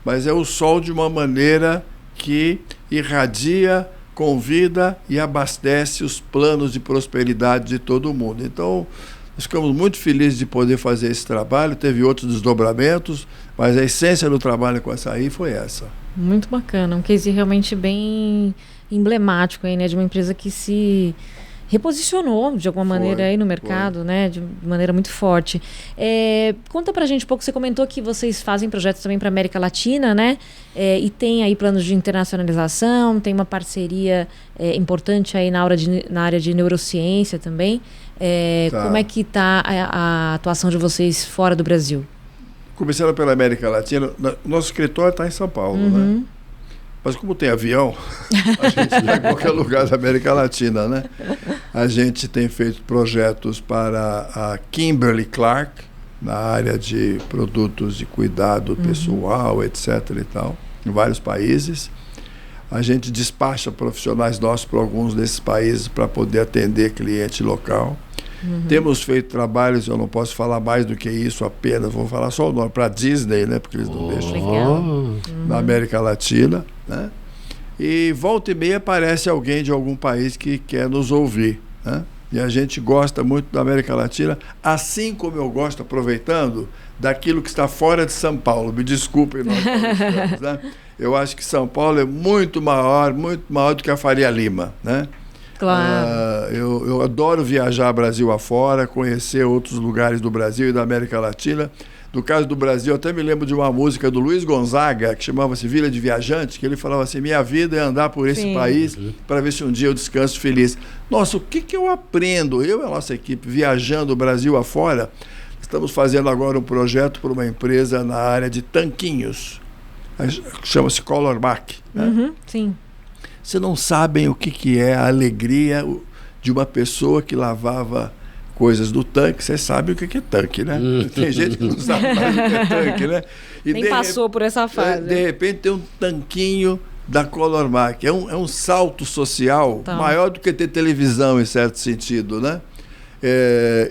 Speaker 3: mas é o sol de uma maneira que irradia, convida e abastece os planos de prosperidade de todo mundo. Então, nós ficamos muito felizes de poder fazer esse trabalho, teve outros desdobramentos, mas a essência do trabalho com açaí foi essa.
Speaker 1: Muito bacana, um case realmente bem emblemático aí, né, de uma empresa que se reposicionou de alguma maneira aí no mercado, né, de maneira muito forte. Conta pra gente um pouco, você comentou que vocês fazem projetos também para América Latina, né, e tem aí planos de internacionalização, tem uma parceria importante aí na área de neurociência também. Como é que está a atuação de vocês fora do Brasil?
Speaker 3: Começando pela América Latina, nosso escritório está em São Paulo, né? Mas como tem avião, a gente está em qualquer lugar da América Latina, né? A gente tem feito projetos para a Kimberly-Clark, na área de produtos de cuidado pessoal, etc. e tal, em vários países. A gente despacha profissionais nossos para alguns desses países para poder atender cliente local. Temos feito trabalhos, eu não posso falar mais do que isso apenas, vou falar só o nome, para a Disney, né, porque eles não deixam, na América Latina, né? E volta e meia aparece alguém de algum país que quer nos ouvir, né? E a gente gosta muito da América Latina, assim como eu gosto, aproveitando, daquilo que está fora de São Paulo. Me desculpem, nós estamos, né? Eu acho que São Paulo é muito maior do que a Faria Lima, né?
Speaker 1: Claro.
Speaker 3: Eu adoro viajar Brasil afora, conhecer outros lugares do Brasil e da América Latina. No caso do Brasil, eu até me lembro de uma música do Luiz Gonzaga, que chamava-se Vila de Viajante, que ele falava assim, minha vida é andar por esse país para ver se um dia eu descanso feliz. Nossa, o que eu aprendo? Eu e a nossa equipe, viajando o Brasil afora, estamos fazendo agora um projeto para uma empresa na área de tanquinhos, chama-se Colorbach, né?
Speaker 1: Sim.
Speaker 3: Você não sabem o que é a alegria de uma pessoa que lavava coisas do tanque. Você sabe o que é tanque, né? Tem gente que não sabe mais o que é tanque, né? E
Speaker 1: nem passou por essa fase.
Speaker 3: De repente tem um tanquinho da Colorbach. É um salto social maior do que ter televisão, em certo sentido, né?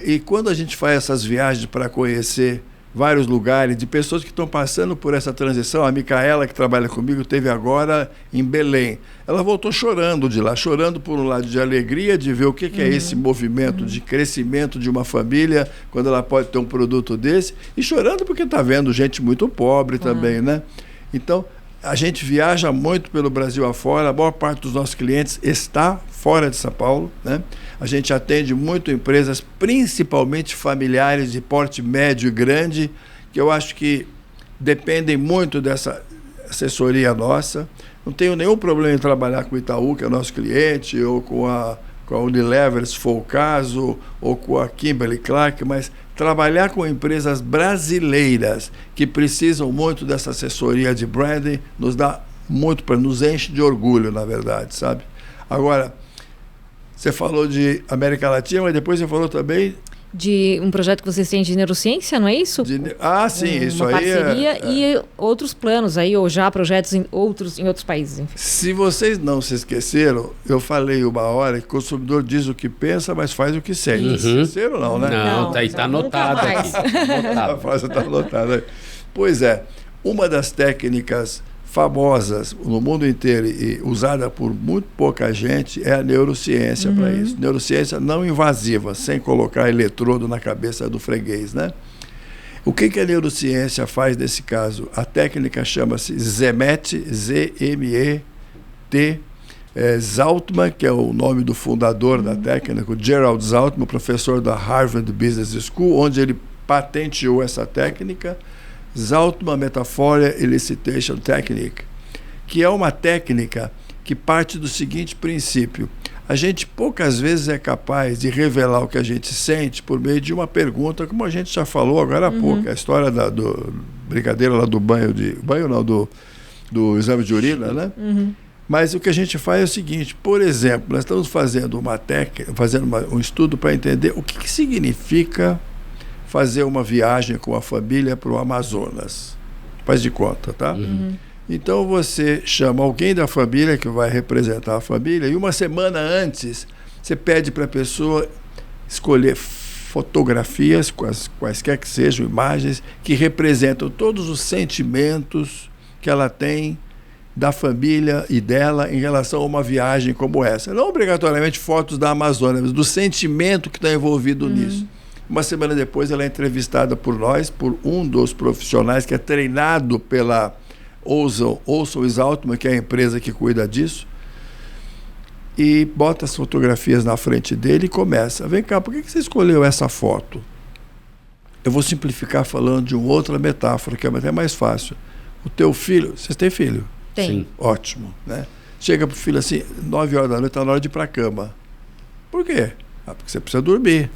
Speaker 3: E quando a gente faz essas viagens para conhecer vários lugares, de pessoas que estão passando por essa transição. A Micaela, que trabalha comigo, esteve agora em Belém. Ela voltou chorando de lá, chorando por um lado de alegria, de ver o que é esse movimento de crescimento de uma família, quando ela pode ter um produto desse, e chorando porque está vendo gente muito pobre também, né? Então, a gente viaja muito pelo Brasil afora, a maior parte dos nossos clientes está fora de São Paulo, né? A gente atende muito empresas, principalmente familiares de porte médio e grande, que eu acho que dependem muito dessa assessoria nossa. Não tenho nenhum problema em trabalhar com o Itaú, que é nosso cliente, ou com a Unilever, se for o caso, ou com a Kimberly-Clark, mas trabalhar com empresas brasileiras que precisam muito dessa assessoria de branding nos dá muito, nos enche de orgulho, na verdade, sabe? Agora, você falou de América Latina, mas depois você falou também
Speaker 1: de um projeto que vocês têm de neurociência, não é isso?
Speaker 3: Sim, isso aí
Speaker 1: parceria e outros planos aí, ou já projetos em outros países. Enfim.
Speaker 3: Se vocês não se esqueceram, eu falei uma hora que o consumidor diz o que pensa, mas faz o que sente. Esqueceram não, né?
Speaker 2: Não, tá anotado aqui.
Speaker 3: A frase está anotada. Pois é, uma das técnicas famosas no mundo inteiro e usada por muito pouca gente é a neurociência para isso. Neurociência não invasiva, sem colocar eletrodo na cabeça do freguês, né? O que a neurociência faz nesse caso? A técnica chama-se ZEMET, Z-M-E-T, Zaltman, que é o nome do fundador da técnica, o Gerald Zaltman, professor da Harvard Business School, onde ele patenteou essa técnica, Zaltman Metaphor Elicitation Technique, que é uma técnica que parte do seguinte princípio: a gente poucas vezes é capaz de revelar o que a gente sente por meio de uma pergunta, como a gente já falou agora há pouco, a história do brincadeira lá do do exame de urina, né? Mas o que a gente faz é o seguinte, por exemplo, nós estamos fazendo um estudo para entender o que significa fazer uma viagem com a família para o Amazonas. Faz de conta, tá? Então você chama alguém da família que vai representar a família e uma semana antes você pede para a pessoa escolher fotografias, quaisquer que sejam, imagens, que representam todos os sentimentos que ela tem da família e dela em relação a uma viagem como essa. Não obrigatoriamente fotos da Amazônia, mas do sentimento que está envolvido nisso. Uma semana depois ela é entrevistada por nós, por um dos profissionais que é treinado pela Olson Exaltman, que é a empresa que cuida disso, e bota as fotografias na frente dele e começa. Vem cá, por que você escolheu essa foto? Eu vou simplificar falando de uma outra metáfora, que é até mais fácil. O teu filho, vocês têm filho?
Speaker 1: Tem.
Speaker 2: Sim.
Speaker 3: Ótimo, né? Chega pro filho assim, 9 horas da noite, está na hora de ir para a cama. Por quê? Porque você precisa dormir.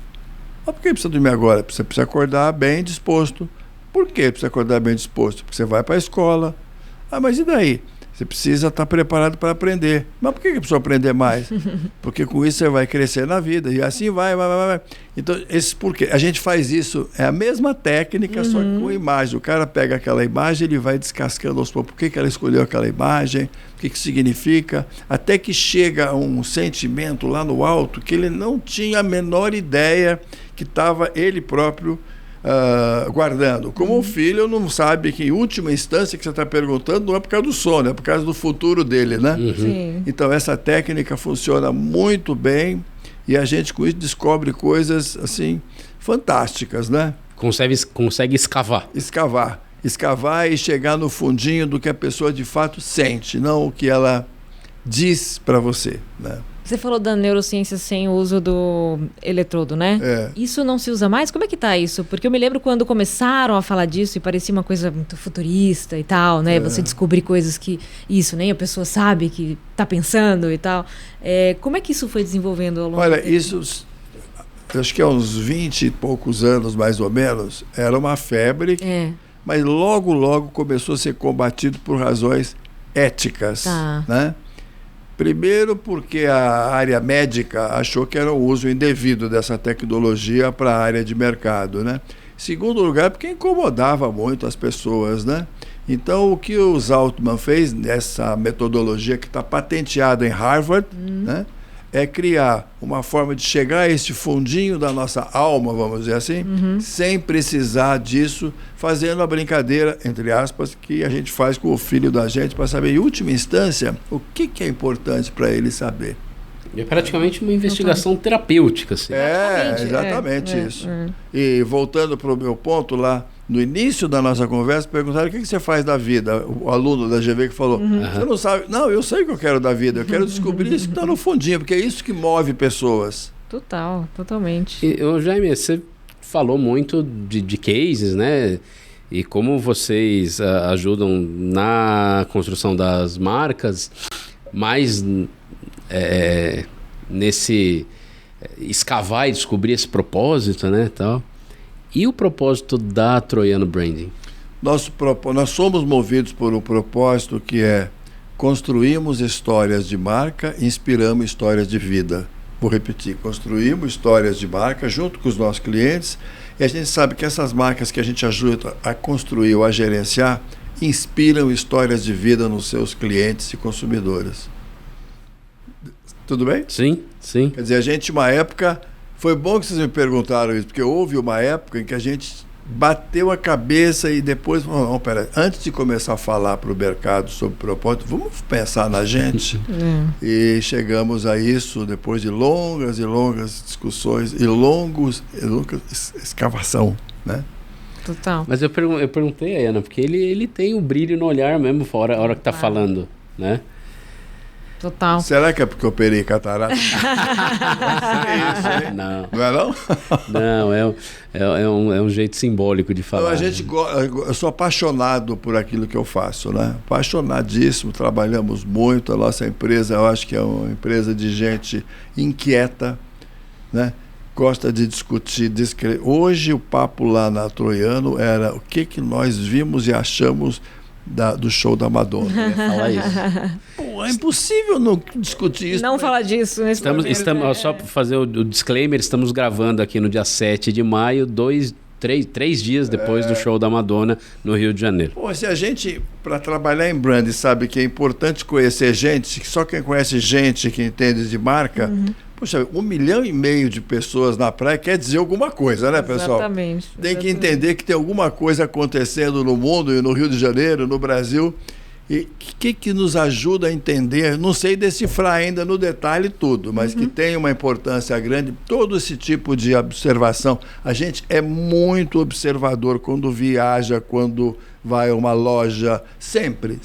Speaker 3: Por que precisa dormir agora? Você precisa acordar bem disposto. Por que precisa acordar bem disposto? Porque você vai para a escola. Mas e daí? Você precisa estar preparado para aprender. Mas por que precisa aprender mais? Porque com isso você vai crescer na vida. E assim vai. Então, porque a gente faz isso, é a mesma técnica, só que com imagem. O cara pega aquela imagem, ele vai descascando aos poucos. Por que ela escolheu aquela imagem? O que significa? Até que chega um sentimento lá no alto que ele não tinha a menor ideia que estava ele próprio guardando. Como o filho não sabe que, em última instância, que você está perguntando não é por causa do sono, é por causa do futuro dele, né?
Speaker 1: Sim.
Speaker 3: Então, essa técnica funciona muito bem e a gente, com isso, descobre coisas, assim, fantásticas, né?
Speaker 2: Consegue escavar.
Speaker 3: Escavar e chegar no fundinho do que a pessoa, de fato, sente, não o que ela diz para você, né?
Speaker 1: Você falou da neurociência sem o uso do eletrodo, né? Isso não se usa mais? Como é que tá isso? Porque eu me lembro quando começaram a falar disso e parecia uma coisa muito futurista e tal, né? Você descobrir coisas que nem a pessoa sabe que tá pensando e tal. Como é que isso foi desenvolvendo ao longo do tempo?
Speaker 3: Isso, acho que há uns 20 e poucos anos, mais ou menos, era uma febre, mas logo começou a ser combatido por razões éticas, né? Primeiro porque a área médica achou que era um uso indevido dessa tecnologia para a área de mercado, né? Segundo lugar, porque incomodava muito as pessoas, né? Então, o que o Zaltman fez nessa metodologia que está patenteada em Harvard, né, é criar uma forma de chegar a este fundinho da nossa alma, vamos dizer assim, sem precisar disso, fazendo a brincadeira, entre aspas, que a gente faz com o filho da gente para saber, em última instância, o que é importante para ele saber.
Speaker 2: É praticamente uma investigação terapêutica. Assim.
Speaker 3: Exatamente isso. E voltando para o meu ponto lá, no início da nossa conversa, perguntaram o que você faz da vida. O aluno da GV que falou, você não sabe. Não, eu sei o que eu quero da vida, eu quero descobrir isso que está no fundinho, porque é isso que move pessoas.
Speaker 1: Totalmente.
Speaker 2: E, Jaime, você falou muito de cases, né? E como vocês ajudam na construção das marcas, mas nesse escavar e descobrir esse propósito, né, tal. E o propósito da Troiano Branding?
Speaker 3: Nós somos movidos por um propósito que é construímos histórias de marca, inspiramos histórias de vida. Vou repetir, construímos histórias de marca junto com os nossos clientes e a gente sabe que essas marcas que a gente ajuda a construir ou a gerenciar inspiram histórias de vida nos seus clientes e consumidores. Tudo bem?
Speaker 2: Sim.
Speaker 3: Quer dizer, a gente, uma época... Foi bom que vocês me perguntaram isso, porque houve uma época em que a gente bateu a cabeça e depois... Não, pera, antes de começar a falar para o mercado sobre propósito, vamos pensar na gente. E chegamos a isso depois de longas e longas discussões e longa escavação, né?
Speaker 1: Total.
Speaker 2: Mas eu perguntei a Ana, porque ele tem o brilho no olhar mesmo, a hora que está falando, né?
Speaker 1: Total.
Speaker 3: Será que é porque eu operei catarata?
Speaker 2: Não.
Speaker 3: Não é não?
Speaker 2: Não, é um jeito simbólico de falar.
Speaker 3: Eu sou apaixonado por aquilo que eu faço, né? Apaixonadíssimo, trabalhamos muito. A nossa empresa, eu acho que é uma empresa de gente inquieta, né? Gosta de discutir, Hoje o papo lá na Troiano era o que nós vimos e achamos do show da Madonna.
Speaker 2: Eu ia falar isso.
Speaker 3: Pô, é impossível não discutir isso.
Speaker 1: Não falar disso nesse momento,
Speaker 2: Estamos só para fazer o disclaimer, estamos gravando aqui no dia 7 de maio, 3 dias depois do show da Madonna no Rio de Janeiro.
Speaker 3: Pô, se a gente, para trabalhar em brand, sabe que é importante conhecer gente, que só quem conhece gente que entende de marca, poxa, 1,5 milhão de pessoas na praia quer dizer alguma coisa, né, pessoal?
Speaker 1: Exatamente.
Speaker 3: Tem que entender que tem alguma coisa acontecendo no mundo e no Rio de Janeiro, no Brasil. E o que nos ajuda a entender? Não sei decifrar ainda no detalhe tudo, mas que tem uma importância grande, todo esse tipo de observação. A gente é muito observador quando viaja, quando vai a uma loja, sempre.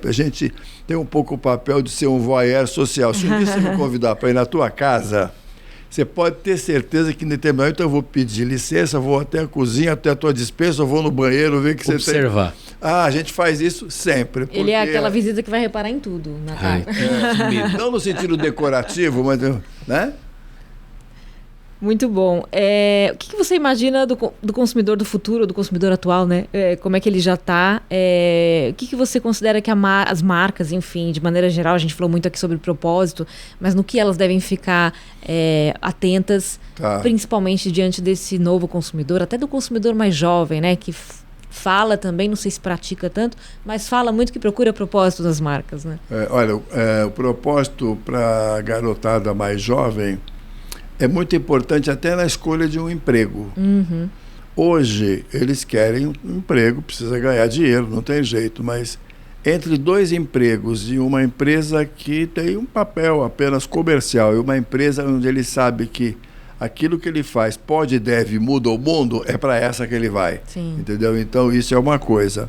Speaker 3: A gente tem um pouco o papel de ser um voyeur social. Se um dia você me convidar para ir na tua casa, você pode ter certeza que em determinado momento eu vou pedir licença, vou até a cozinha, até a tua despensa, eu vou no banheiro ver que você tem...
Speaker 2: Observar.
Speaker 3: A gente faz isso sempre.
Speaker 1: Ele é aquela visita que vai reparar em tudo, Natália.
Speaker 3: Não no sentido decorativo, mas... né?
Speaker 1: Muito bom. O que você imagina do consumidor do futuro, do consumidor atual, né? Como é que ele já está? O que você considera que as marcas, enfim, de maneira geral, a gente falou muito aqui sobre propósito, mas no que elas devem ficar atentas, principalmente diante desse novo consumidor, até do consumidor mais jovem, né? Que fala também, não sei se pratica tanto, mas fala muito que procura propósito das marcas, né?
Speaker 3: Olha, o propósito para a garotada mais jovem é muito importante até na escolha de um emprego. Hoje, eles querem um emprego, precisa ganhar dinheiro, não tem jeito, mas entre 2 empregos e uma empresa que tem um papel apenas comercial e uma empresa onde ele sabe que aquilo que ele faz pode e deve muda o mundo, é para essa que ele vai.
Speaker 1: Sim.
Speaker 3: Entendeu? Então, isso é uma coisa.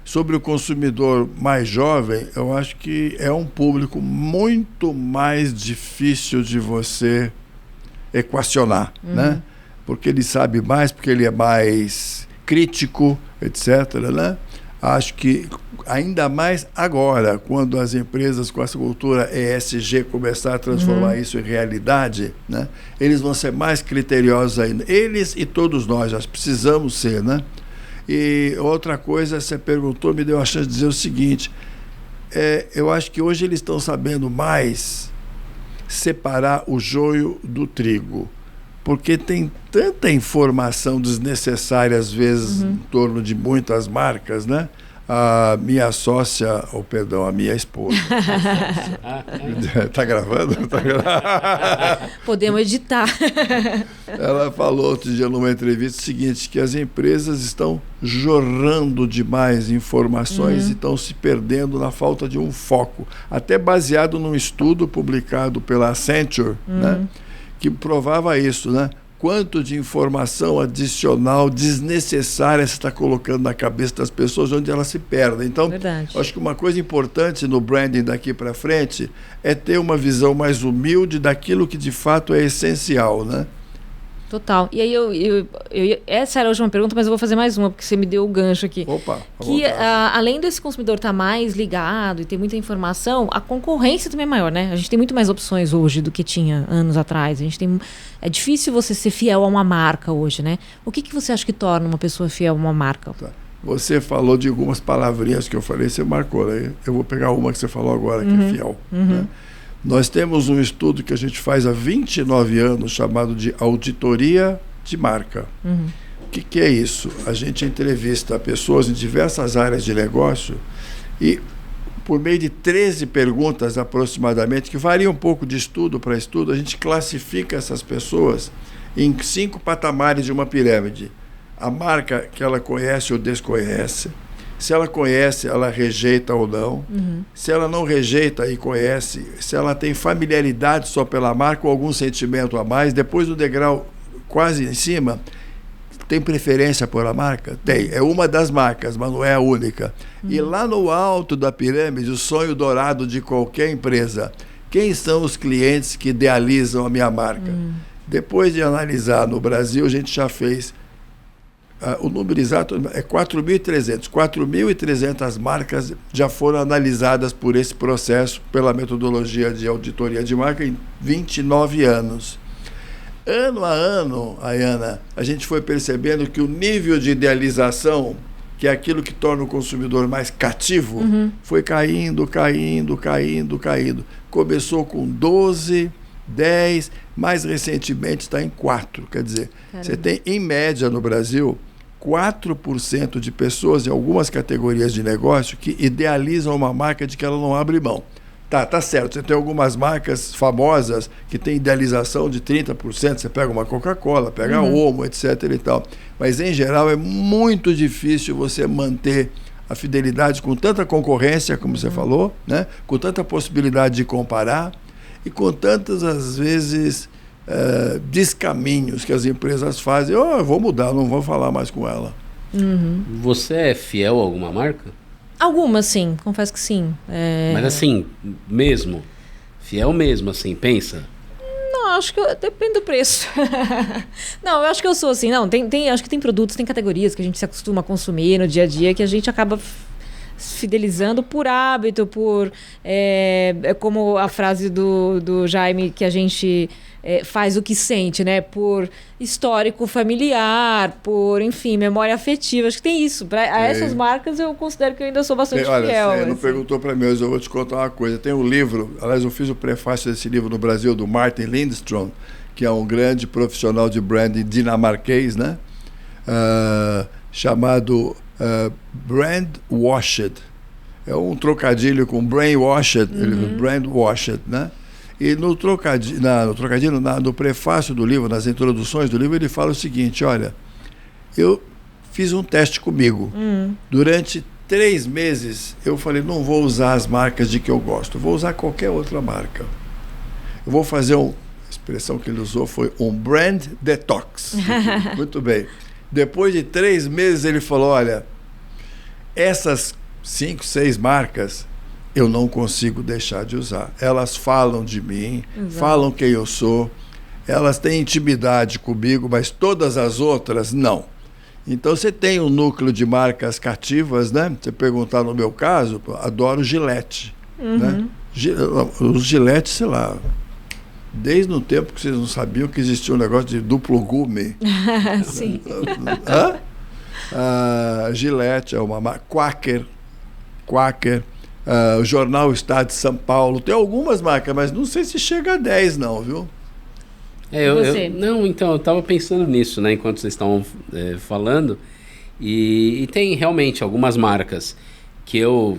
Speaker 3: Sobre o consumidor mais jovem, eu acho que é um público muito mais difícil de você equacionar, né? Porque ele sabe mais, porque ele é mais crítico, etc., né? Acho que ainda mais agora, quando as empresas com essa cultura ESG começar a transformar isso em realidade, né? Eles vão ser mais criteriosos ainda. Eles e todos nós precisamos ser, né? E outra coisa, você perguntou, me deu a chance de dizer o seguinte, eu acho que hoje eles estão sabendo mais separar o joio do trigo, porque tem tanta informação desnecessária, às vezes, em torno de muitas marcas, né? A minha sócia, a minha esposa. Tá gravando?
Speaker 1: Podemos editar.
Speaker 3: Ela falou outro dia numa entrevista o seguinte, que as empresas estão jorrando demais informações e estão se perdendo na falta de um foco. Até baseado num estudo publicado pela Accenture, né, que provava isso, né? Quanto de informação adicional, desnecessária você está colocando na cabeça das pessoas, onde elas se perdem. Então, acho que uma coisa importante no branding daqui para frente é ter uma visão mais humilde daquilo que de fato é essencial, né?
Speaker 1: Total. E aí, essa era a última pergunta, mas eu vou fazer mais uma, porque você me deu o gancho aqui.
Speaker 3: Opa!
Speaker 1: Que além desse consumidor estar mais ligado e ter muita informação, a concorrência também é maior, né? A gente tem muito mais opções hoje do que tinha anos atrás. É difícil você ser fiel a uma marca hoje, né? O que você acha que torna uma pessoa fiel a uma marca?
Speaker 3: Tá. Você falou de algumas palavrinhas que eu falei, você marcou, né? Eu vou pegar uma que você falou agora, que é fiel. Né? Nós temos um estudo que a gente faz há 29 anos, chamado de auditoria de marca. O que é isso? A gente entrevista pessoas em diversas áreas de negócio e, por meio de 13 perguntas aproximadamente, que variam um pouco de estudo para estudo, a gente classifica essas pessoas em 5 patamares de uma pirâmide. A marca que ela conhece ou desconhece. Se ela conhece, ela rejeita ou não. Se ela não rejeita e conhece, se ela tem familiaridade só pela marca ou algum sentimento a mais, depois do degrau quase em cima, tem preferência por a marca? Tem. É uma das marcas, mas não é a única. E lá no alto da pirâmide, o sonho dourado de qualquer empresa, quem são os clientes que idealizam a minha marca? Depois de analisar no Brasil, a gente já fez... o número exato é 4.300. 4.300 marcas já foram analisadas por esse processo, pela metodologia de auditoria de marca, em 29 anos. Ano a ano, Ayana, a gente foi percebendo que o nível de idealização que é aquilo que torna o consumidor mais cativo, foi caindo. Começou com 12, 10, mais recentemente está em 4. Quer dizer, você tem, em média no Brasil, 4% de pessoas em algumas categorias de negócio que idealizam uma marca de que ela não abre mão. Tá certo, você tem algumas marcas famosas que tem idealização de 30%, você pega uma Coca-Cola, pega a Omo, etc. e tal. Mas, em geral, é muito difícil você manter a fidelidade com tanta concorrência, como você falou, né? Com tanta possibilidade de comparar e com tantas, às vezes, descaminhos que as empresas fazem. Eu vou mudar, não vou falar mais com ela.
Speaker 2: Você é fiel a alguma marca?
Speaker 1: Algumas, sim. Confesso que sim.
Speaker 2: Mas assim, mesmo? Fiel mesmo, assim, pensa?
Speaker 1: Não, acho que depende do preço. Não, eu acho que eu sou assim. Não, acho que tem produtos, tem categorias que a gente se acostuma a consumir no dia a dia que a gente acaba fidelizando por hábito, como a frase do Jaime, que a gente faz o que sente, né? Por histórico familiar, por, enfim, memória afetiva. Acho que tem isso. A essas marcas eu considero que eu ainda sou bastante fiel.
Speaker 3: Você não perguntou para mim, mas eu vou te contar uma coisa. Tem um livro, aliás, eu fiz o prefácio desse livro no Brasil, do Martin Lindstrom, que é um grande profissional de branding dinamarquês, né? Chamado Brand Washed. É um trocadilho com brainwashed, brand washed, né? E no prefácio do livro, nas introduções do livro, ele fala o seguinte: olha, eu fiz um teste comigo. Durante 3 meses, eu falei, não vou usar as marcas de que eu gosto, vou usar qualquer outra marca. Eu vou fazer a expressão que ele usou foi um brand detox. Muito bem. Depois de 3 meses, ele falou, olha, essas 5, 6 marcas eu não consigo deixar de usar. Elas falam de mim, falam quem eu sou, elas têm intimidade comigo, mas todas as outras, não. Então, você tem um núcleo de marcas cativas, né? Você perguntar no meu caso, adoro Gillette. Né? Os Gillette, sei lá, desde o tempo que vocês não sabiam que existia um negócio de duplo gume.
Speaker 1: Sim.
Speaker 3: Gillette é uma marca, Quaker, o jornal Estado de São Paulo, tem algumas marcas, mas não sei se chega a 10 não, viu?
Speaker 2: Então, eu estava pensando nisso, né, enquanto vocês estavam falando, e tem realmente algumas marcas que eu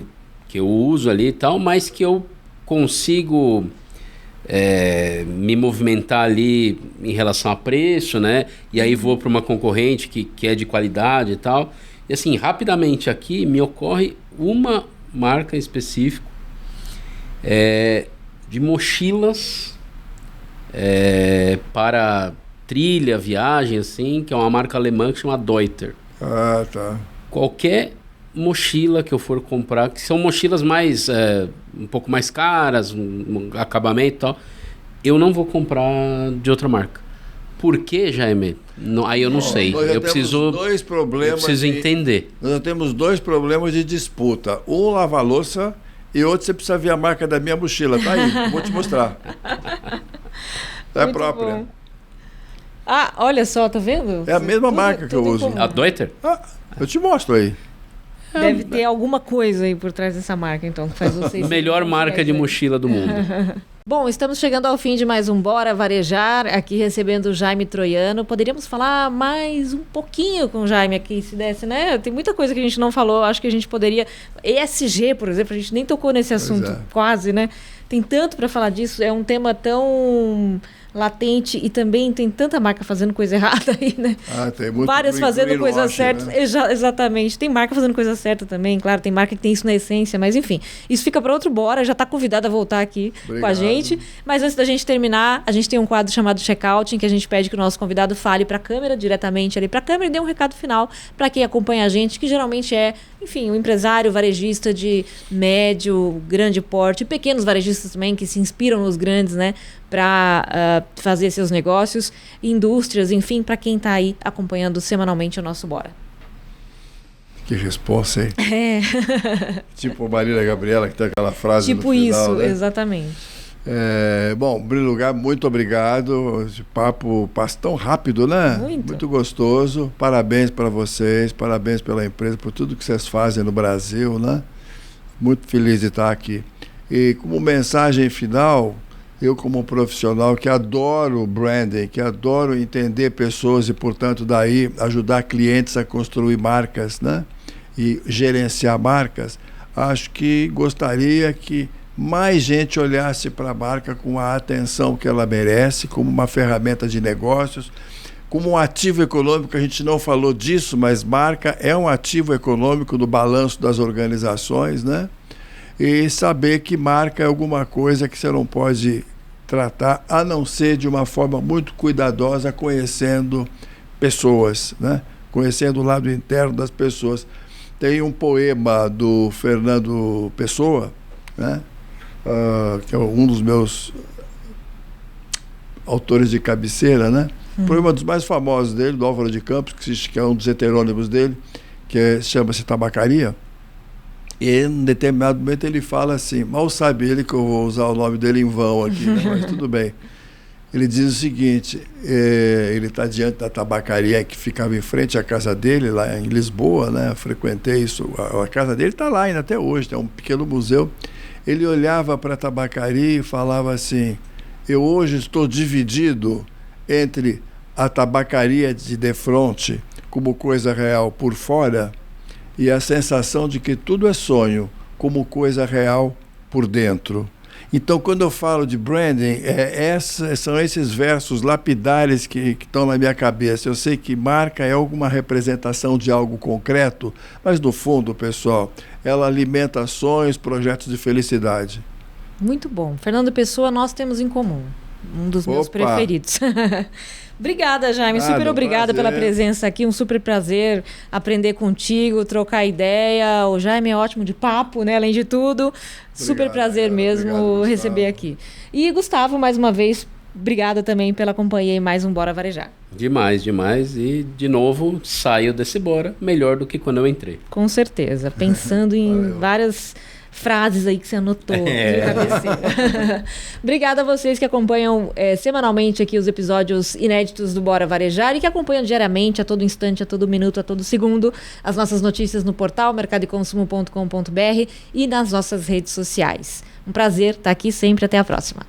Speaker 2: uso ali e tal, mas que eu consigo me movimentar ali em relação a preço, né, e aí vou para uma concorrente que é de qualidade e tal, e assim, rapidamente aqui me ocorre uma marca específica de mochilas para trilha, viagem, assim, que é uma marca alemã que chama Deuter.
Speaker 3: Tá.
Speaker 2: Qualquer mochila que eu for comprar, que são mochilas mais um pouco mais caras, um acabamento e tal, eu não vou comprar de outra marca. Por quê, Jaime? Aí eu não sei. Eu preciso entender.
Speaker 3: Nós temos 2 problemas de disputa. Um, lava-louça, e outro, você precisa ver a marca da minha mochila. Tá aí, vou te mostrar. É
Speaker 1: muito
Speaker 3: própria.
Speaker 1: Bom. Olha só, tá vendo?
Speaker 3: É a mesma marca que eu uso.
Speaker 2: A Deuter?
Speaker 3: Eu te mostro aí.
Speaker 1: Deve ter alguma coisa aí por trás dessa marca, então, que faz vocês...
Speaker 2: Melhor marca de mochila do mundo.
Speaker 1: Bom, estamos chegando ao fim de mais um Bora Varejar, aqui recebendo o Jaime Troiano. Poderíamos falar mais um pouquinho com o Jaime aqui, se desse, né? Tem muita coisa que a gente não falou, acho que a gente poderia... ESG, por exemplo, a gente nem tocou nesse assunto quase, né? Tem tanto para falar disso, é um tema tão latente e também tem tanta marca fazendo coisa errada aí, né?
Speaker 3: Tem muito.
Speaker 1: Várias fazendo coisa certa, né? Exatamente. Tem marca fazendo coisa certa também, claro, tem marca que tem isso na essência, mas enfim, isso fica para outro Bora, já está convidado a voltar aqui com a gente. Mas antes da gente terminar, a gente tem um quadro chamado Checkout, em que a gente pede que o nosso convidado fale para a câmera, diretamente ali para a câmera, e dê um recado final para quem acompanha a gente, que geralmente é, enfim, um empresário, varejista de médio, grande porte, pequenos varejistas também, que se inspiram nos grandes, né? Para fazer seus negócios, indústrias, enfim, para quem está aí acompanhando semanalmente o nosso Bora.
Speaker 3: Que resposta, hein? Tipo a Marília Gabriela, que tem aquela frase
Speaker 1: tipo
Speaker 3: no final,
Speaker 1: isso,
Speaker 3: né?
Speaker 1: Exatamente.
Speaker 3: Bom, em primeiro lugar, muito obrigado. Esse papo passa tão rápido, né? Muito gostoso. Parabéns para vocês, parabéns pela empresa, por tudo que vocês fazem no Brasil, né? Muito feliz de estar aqui. E como mensagem final, eu como profissional que adoro branding, que adoro entender pessoas e, portanto, daí ajudar clientes a construir marcas, né? E gerenciar marcas, acho que gostaria que mais gente olhasse para a marca com a atenção que ela merece, como uma ferramenta de negócios, como um ativo econômico. A gente não falou disso, mas marca é um ativo econômico do balanço das organizações, né? E saber que marca é alguma coisa que você não pode tratar, a não ser de uma forma muito cuidadosa, conhecendo pessoas, né? Conhecendo o lado interno das pessoas. Tem um poema do Fernando Pessoa, né? Que é um dos meus autores de cabeceira, né? Poema dos mais famosos dele, do Álvaro de Campos, que é um dos heterônimos dele, chama-se Tabacaria. E em determinado momento ele fala assim, mal sabe ele que eu vou usar o nome dele em vão aqui, né? Mas tudo bem. Ele diz o seguinte, ele está diante da tabacaria que ficava em frente à casa dele, lá em Lisboa, né? Eu frequentei isso, a casa dele está lá ainda até hoje, tem um pequeno museu. Ele olhava para a tabacaria e falava assim, eu hoje estou dividido entre a tabacaria de defronte como coisa real por fora e a sensação de que tudo é sonho como coisa real por dentro. Então, quando eu falo de branding, são esses versos lapidares que estão na minha cabeça. Eu sei que marca é alguma representação de algo concreto, mas no fundo, pessoal, ela alimenta sonhos, projetos de felicidade.
Speaker 1: Muito bom. Fernando Pessoa, nós temos em comum. Um dos meus preferidos. Obrigada, Jaime. Super obrigada pela presença aqui. Um super prazer aprender contigo, trocar ideia. O Jaime é ótimo de papo, né? Além de tudo. Super prazer mesmo receber aqui. E Gustavo, mais uma vez, obrigada também pela companhia em mais um Bora Varejar.
Speaker 2: Demais, demais. E, de novo, saio desse Bora melhor do que quando eu entrei.
Speaker 1: Com certeza. Pensando em várias frases aí que você anotou de cabeceira. Obrigada a vocês que acompanham semanalmente aqui os episódios inéditos do Bora Varejar e que acompanham diariamente, a todo instante, a todo minuto, a todo segundo, as nossas notícias no portal mercadoeconsumo.com.br e nas nossas redes sociais. Um prazer estar aqui sempre. Até a próxima.